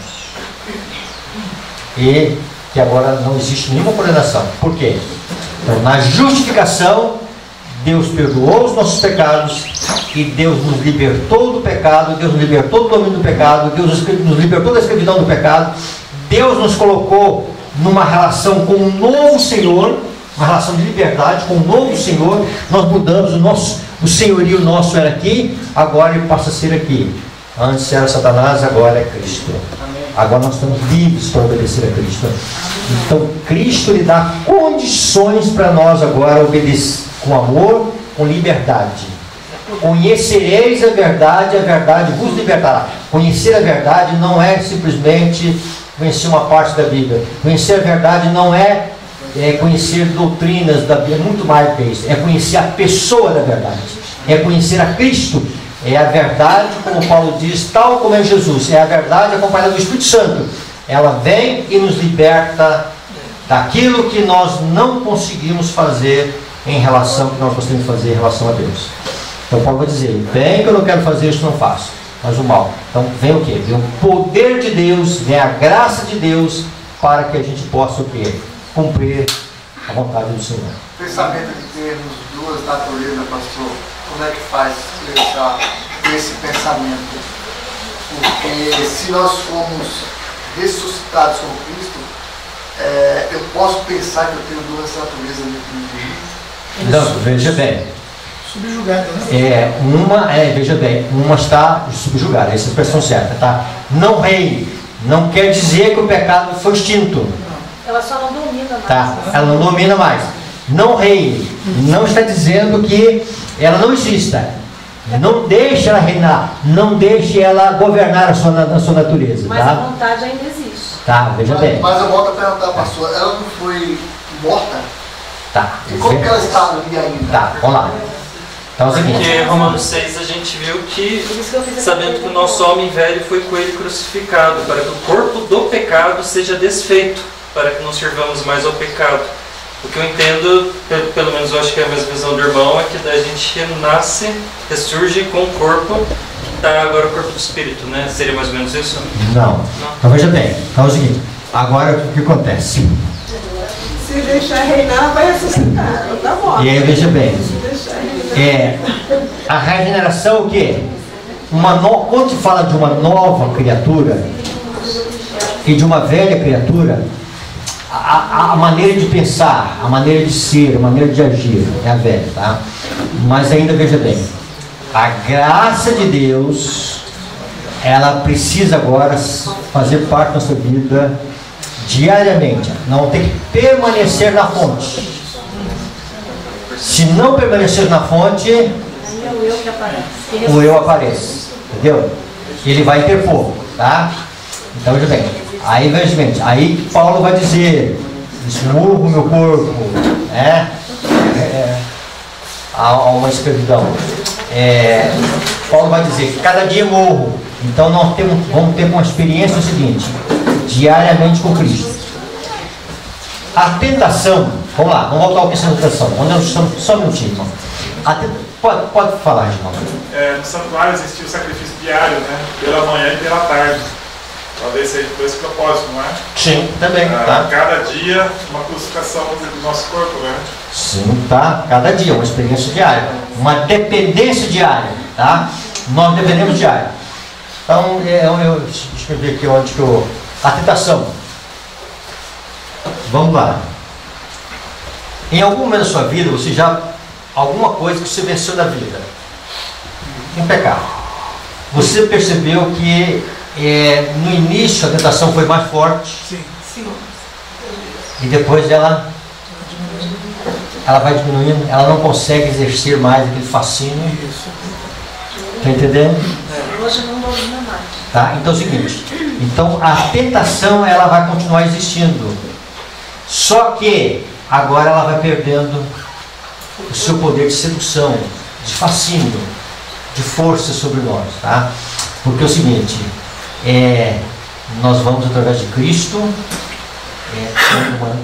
E que agora não existe nenhuma condenação. Por quê? Então, na justificação, Deus perdoou os nossos pecados e Deus nos libertou do pecado, Deus nos libertou do domínio do pecado, Deus nos libertou da escravidão do pecado, Deus nos colocou numa relação com um novo Senhor, uma relação de liberdade com um novo Senhor. Nós mudamos, o senhorio nosso era aqui, agora ele passa a ser aqui. Antes era Satanás, agora é Cristo. Agora nós estamos livres para obedecer a Cristo. Então Cristo lhe dá condições para nós agora obedecer com amor, com liberdade. Conhecereis a verdade vos libertará. Conhecer a verdade não é simplesmente conhecer uma parte da Bíblia. Conhecer a verdade não é conhecer doutrinas da Bíblia, é muito mais que isso. É conhecer a pessoa da verdade. É conhecer a Cristo. É a verdade, como Paulo diz, tal como é Jesus. É a verdade acompanhada do Espírito Santo. Ela vem e nos liberta daquilo que nós não conseguimos fazer em relação, que nós gostaríamos de fazer em relação a Deus. Então Paulo vai dizer, bem que eu não quero fazer isso, não faço, mas o mal. Então vem o quê? Vem o poder de Deus, vem a graça de Deus, para que a gente possa o quê? Cumprir a vontade do Senhor. O pensamento de termos duas naturezas, pastor, como é que faz esse pensamento? Porque se nós formos ressuscitados com Cristo, eu posso pensar que eu tenho duas naturezas dentro de mim. Não, veja bem. Subjugada, né? Veja bem, uma está subjugada, essa é a expressão certa, tá? Não reine, não quer dizer que o pecado foi extinto. Ela só não domina mais. Tá? Ela não domina mais. Não reine, não está dizendo que ela não exista. Não deixe ela reinar, não deixe ela governar a sua natureza. Mas tá? a vontade ainda existe. Tá, veja bem. Mas eu volto a perguntar, pastor, ela não foi morta? Tá. E como que ela está ali ainda? Tá, vamos lá. Então é o seguinte. Porque Romanos 6 a gente viu que, Por isso que eu fiz essa sabendo que o pergunta. nosso homem velho foi com ele crucificado, para que o corpo do pecado seja desfeito, para que não sirvamos mais ao pecado. O que eu entendo, pelo menos eu acho que é a mesma visão do irmão, é que daí a gente renasce, ressurge com o corpo, que está agora o corpo do espírito, né? Seria mais ou menos isso? Não. Então veja bem. Então é o seguinte. Agora o que acontece? Se deixar reinar, vai ressuscitar. Tá bom. E aí veja bem. Se deixar reinar. A regeneração o quê? Quando se fala de uma nova criatura e de uma velha criatura, a maneira de pensar, a maneira de ser, a maneira de agir é a velha, tá? Mas ainda veja bem, a graça de Deus, ela precisa agora fazer parte da nossa vida diariamente. Não tem que permanecer na fonte. Se não permanecer na fonte, Aí é o eu que aparece. o eu aparece, entendeu? Ele vai interpor, tá? Então veja bem, aí Paulo vai dizer, esmurro o meu corpo, há uma escravidão. Paulo vai dizer que cada dia morro. Então nós vamos ter uma experiência seguinte, diariamente com Cristo. A tentação, vamos lá, vamos voltar ao que é a tentação. Só um minutinho, irmão. Pode falar, irmão. No santuário existia o sacrifício diário, né? Pela manhã e pela tarde. Talvez seja por esse propósito, não é? Sim, também, tá? Cada dia uma crucificação do nosso corpo, né? Sim, tá? Cada dia, uma experiência diária. Uma dependência diária, tá? Nós dependemos diário. Então, deixa eu ver aqui onde que eu... A tentação. Vamos lá. Em algum momento da sua vida, você já... Alguma coisa que você venceu na vida. Um pecado. Você percebeu que no início a tentação foi mais forte. Sim. E depois ela vai diminuindo, ela não consegue exercer mais aquele fascínio. Está entendendo? Hoje não domina mais. Tá? Então é o seguinte, então a tentação ela vai continuar existindo. Só que agora ela vai perdendo o seu poder de sedução, de fascínio, de força sobre nós, tá? Porque é o seguinte, nós vamos através de Cristo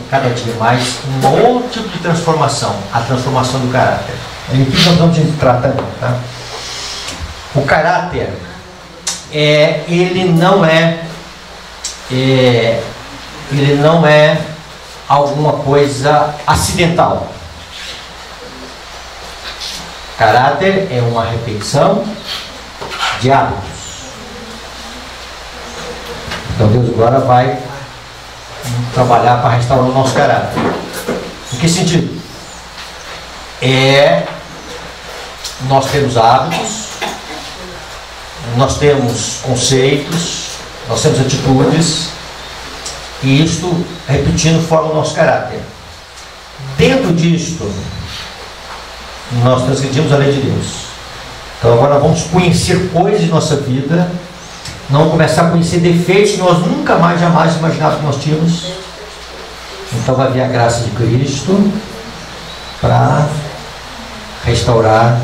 cada dia mais um outro tipo de transformação, a transformação do caráter. E aqui nós vamos entrar também, tá? O caráter ele não é alguma coisa acidental. Caráter é uma repetição de hábitos. Então Deus agora vai trabalhar para restaurar o nosso caráter. Em que sentido? Nós temos hábitos, nós temos conceitos, nós temos atitudes, e isto, repetindo, forma o nosso caráter. Dentro disto, nós transgredimos a lei de Deus. Então agora vamos conhecer coisas de nossa vida, não começar a conhecer defeitos que nós nunca mais, jamais imaginávamos que nós tínhamos. Então vai vir a graça de Cristo para restaurar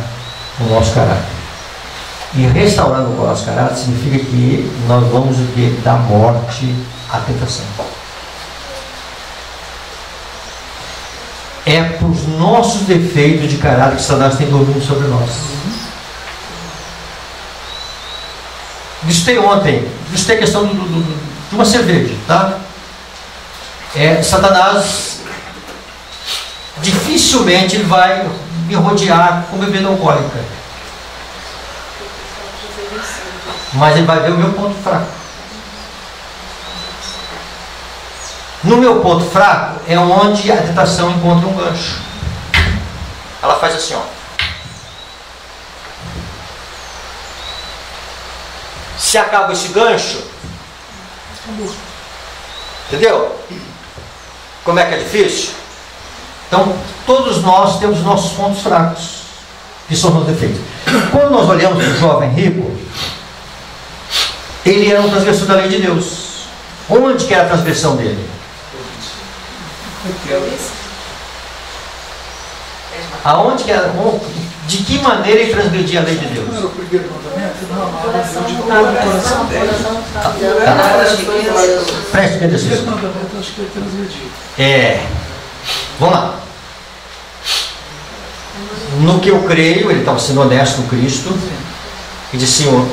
o nosso caráter. E restaurando o nosso caráter significa que nós vamos dar morte à tentação. É por os nossos defeitos de caráter que Satanás tem domínio sobre nós. Visitei ontem, visitei a questão de uma cerveja, tá? Satanás dificilmente ele vai me rodear com bebida alcoólica. Mas ele vai ver o meu ponto fraco. No meu ponto fraco é onde a tentação encontra um gancho. Ela faz assim, ó. Se acaba esse gancho, entendeu? Como é que é difícil? Então, todos nós temos nossos pontos fracos, que são os defeitos. Quando nós olhamos para o jovem rico, ele era um transgressor da lei de Deus. Onde que era a transgressão dele? Aonde que era? De que maneira ele transgredia a lei de Não Deus? era o primeiro mandamento? Não amava Coração Deus de não todo o tá, coração dele. coração não tá. Preste Esse atenção. mandamento acho que ele transgrediu. Vamos lá. No que eu creio, ele estava sendo honesto com Cristo e disse: Senhor,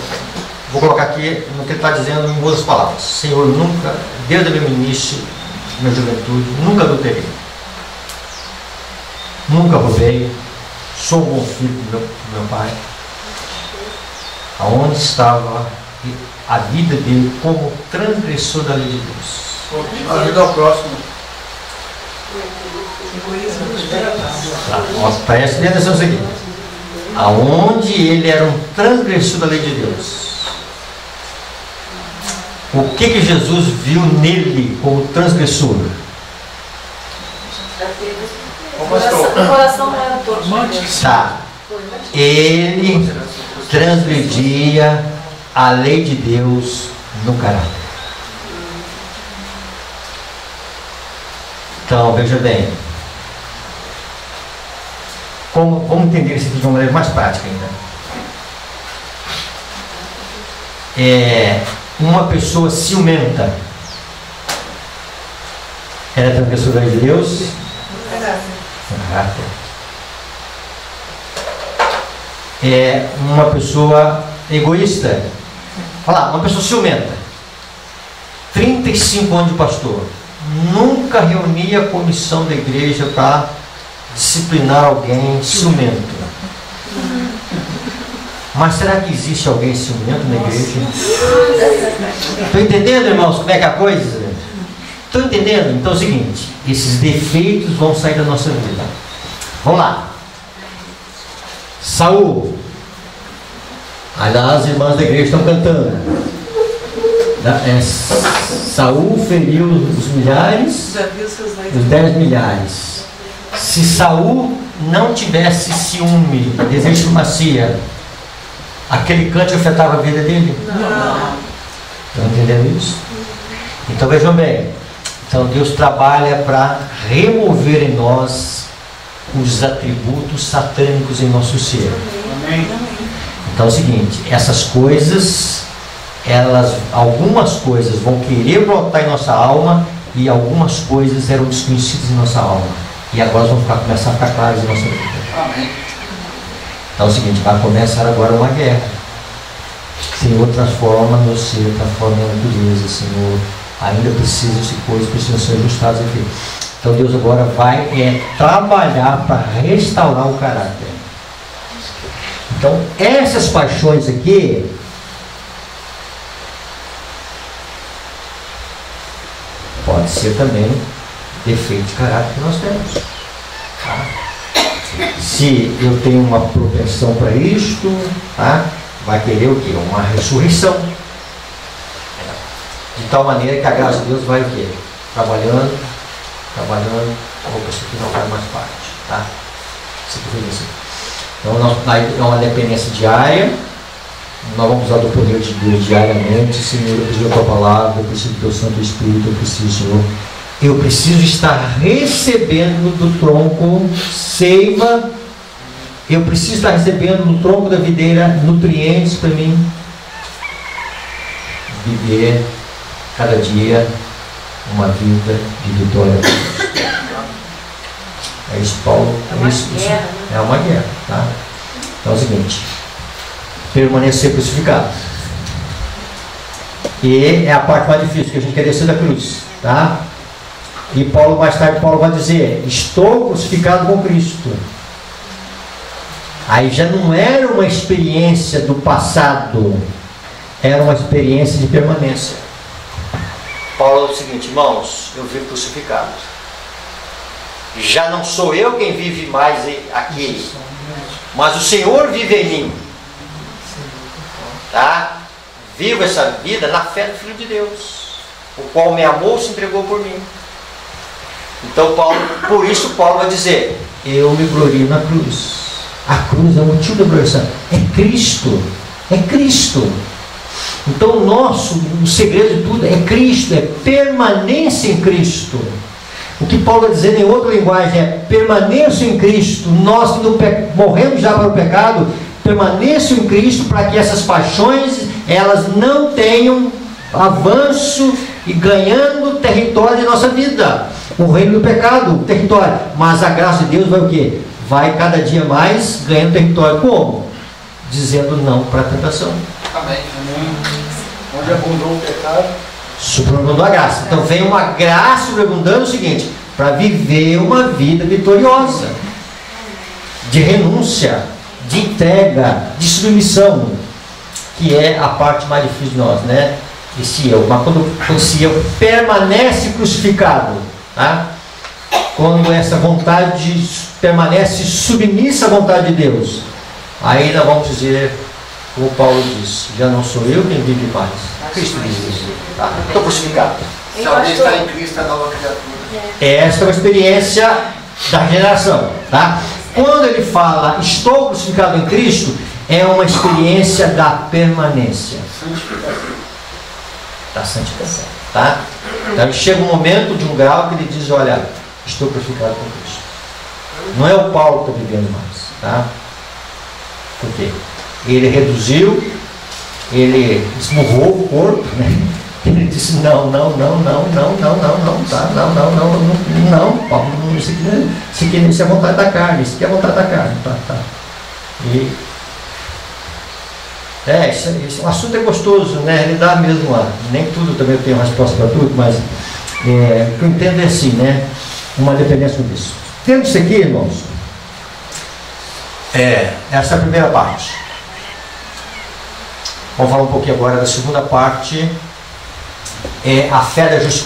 vou colocar aqui no que ele está dizendo em outras palavras. Senhor, nunca, desde o meu início, minha juventude, nunca adulterei, nunca roubei, sou um bom filho do meu pai. Aonde estava a vida dele como transgressor da lei de Deus? Ajuda ao próximo. Preste atenção nisso aqui. Aonde ele era um transgressor da lei de Deus. O que Jesus viu nele como transgressor? O coração não era todo. Tá. Ele transgredia a lei de Deus no caráter. Então, veja bem. Vamos entender isso aqui de uma maneira mais prática ainda. Uma pessoa ciumenta era transgressora de Deus? Caráter. Uma pessoa egoísta. Olha lá, uma pessoa ciumenta. 35 anos de pastor. Nunca reunia a comissão da igreja para disciplinar alguém ciumento. Mas será que existe alguém ciumento na igreja? Estão entendendo, irmãos, como é que é a coisa? Estão entendendo? Então é o seguinte: esses defeitos vão sair da nossa vida. Vamos lá. Saul. Aliás, as irmãs da igreja estão cantando. Saul feriu os milhares, os 10 milhares. Se Saul não tivesse ciúme, desejo de supremacia, aquele cântico afetava a vida dele? Não. Estão entendendo isso? Então vejam bem. Então Deus trabalha para remover em nós os atributos satânicos em nosso ser. Amém. Então é o seguinte: essas coisas, algumas coisas vão querer brotar em nossa alma e algumas coisas eram desconhecidas em nossa alma. E agora vão começar a ficar claras em nossa vida. Amém. Então é o seguinte: vai começar agora uma guerra. Senhor, transforma meu ser, transforma minha natureza, Senhor. Ainda precisam de coisas, precisam ser ajustadas aqui. Então Deus agora vai trabalhar para restaurar o caráter. Então essas paixões aqui pode ser também defeito de caráter que nós temos. Tá? Se eu tenho uma propensão para isto, tá? Vai querer o quê? Uma ressurreição. De tal maneira que a graça de Deus vai o quê? Trabalhando. Opa, isso aqui não faz mais parte. Tá? Isso aqui foi assim. Então é uma dependência diária. Nós vamos usar do poder de Deus diariamente. Senhor, eu preciso da tua palavra, eu preciso do teu Santo Espírito, eu preciso, Senhor. Eu preciso estar recebendo do tronco seiva. Eu preciso estar recebendo do tronco da videira nutrientes para mim viver cada dia uma vida de vitória. É isso, Paulo. É uma guerra, tá? Então é o seguinte: permanecer crucificado. E é a parte mais difícil, que a gente quer descer da cruz, tá? E mais tarde Paulo vai dizer: estou crucificado com Cristo. Aí já não era uma experiência do passado, era uma experiência de permanência. Paulo é o seguinte: irmãos, eu vivo crucificado. Já não sou eu quem vive mais aqui, mas o Senhor vive em mim. Tá? Vivo essa vida na fé do Filho de Deus, o qual me amou e se entregou por mim. Então por isso Paulo vai dizer: eu me glorio na cruz. A cruz é o motivo da glorificação. É Cristo. É Cristo. Então o segredo de tudo é Cristo, é permanência em Cristo. O que Paulo está dizendo em outra linguagem é: permaneçam em Cristo. Nós que morremos já para o pecado, permaneçam em Cristo, para que essas paixões elas não tenham avanço e ganhando território em nossa vida. O reino do pecado, o território. Mas a graça de Deus vai o quê? Vai cada dia mais ganhando território. Como? Dizendo não para a tentação. Amém. Onde abundou o pecado, Superabundou a graça. Então vem uma graça sobreabundando o seguinte: para viver uma vida vitoriosa, de renúncia, de entrega, de submissão, que é a parte mais difícil de nós, né? Esse eu. Mas quando esse eu permanece crucificado, tá? Quando essa vontade permanece submissa à vontade de Deus, aí nós vamos dizer, como Paulo diz: já não sou eu quem vive mais, Cristo vive. Tá? Estou crucificado. Se alguém está em Cristo, é nova criatura. Esta é uma experiência da regeneração, tá? Quando ele fala estou crucificado em Cristo, é uma experiência da permanência, da santificação, tá? Então chega um momento de um grau que ele diz: olha, estou crucificado com Cristo. Não é o Paulo que está vivendo mais, tá? Por quê? Ele reduziu, ele esmurrou o corpo, né? Ele disse: não, tá? Não, Paulo, isso é a vontade da carne, isso aqui é a vontade da carne, tá. E esse assunto é gostoso, né? Ele dá mesmo lá. Nem tudo também eu tenho resposta para tudo, mas o que eu entendo é assim, né? Uma dependência disso. Tendo isso aqui, irmãos, essa é a primeira parte. Vamos falar um pouquinho agora da segunda parte. É a fé da justiça.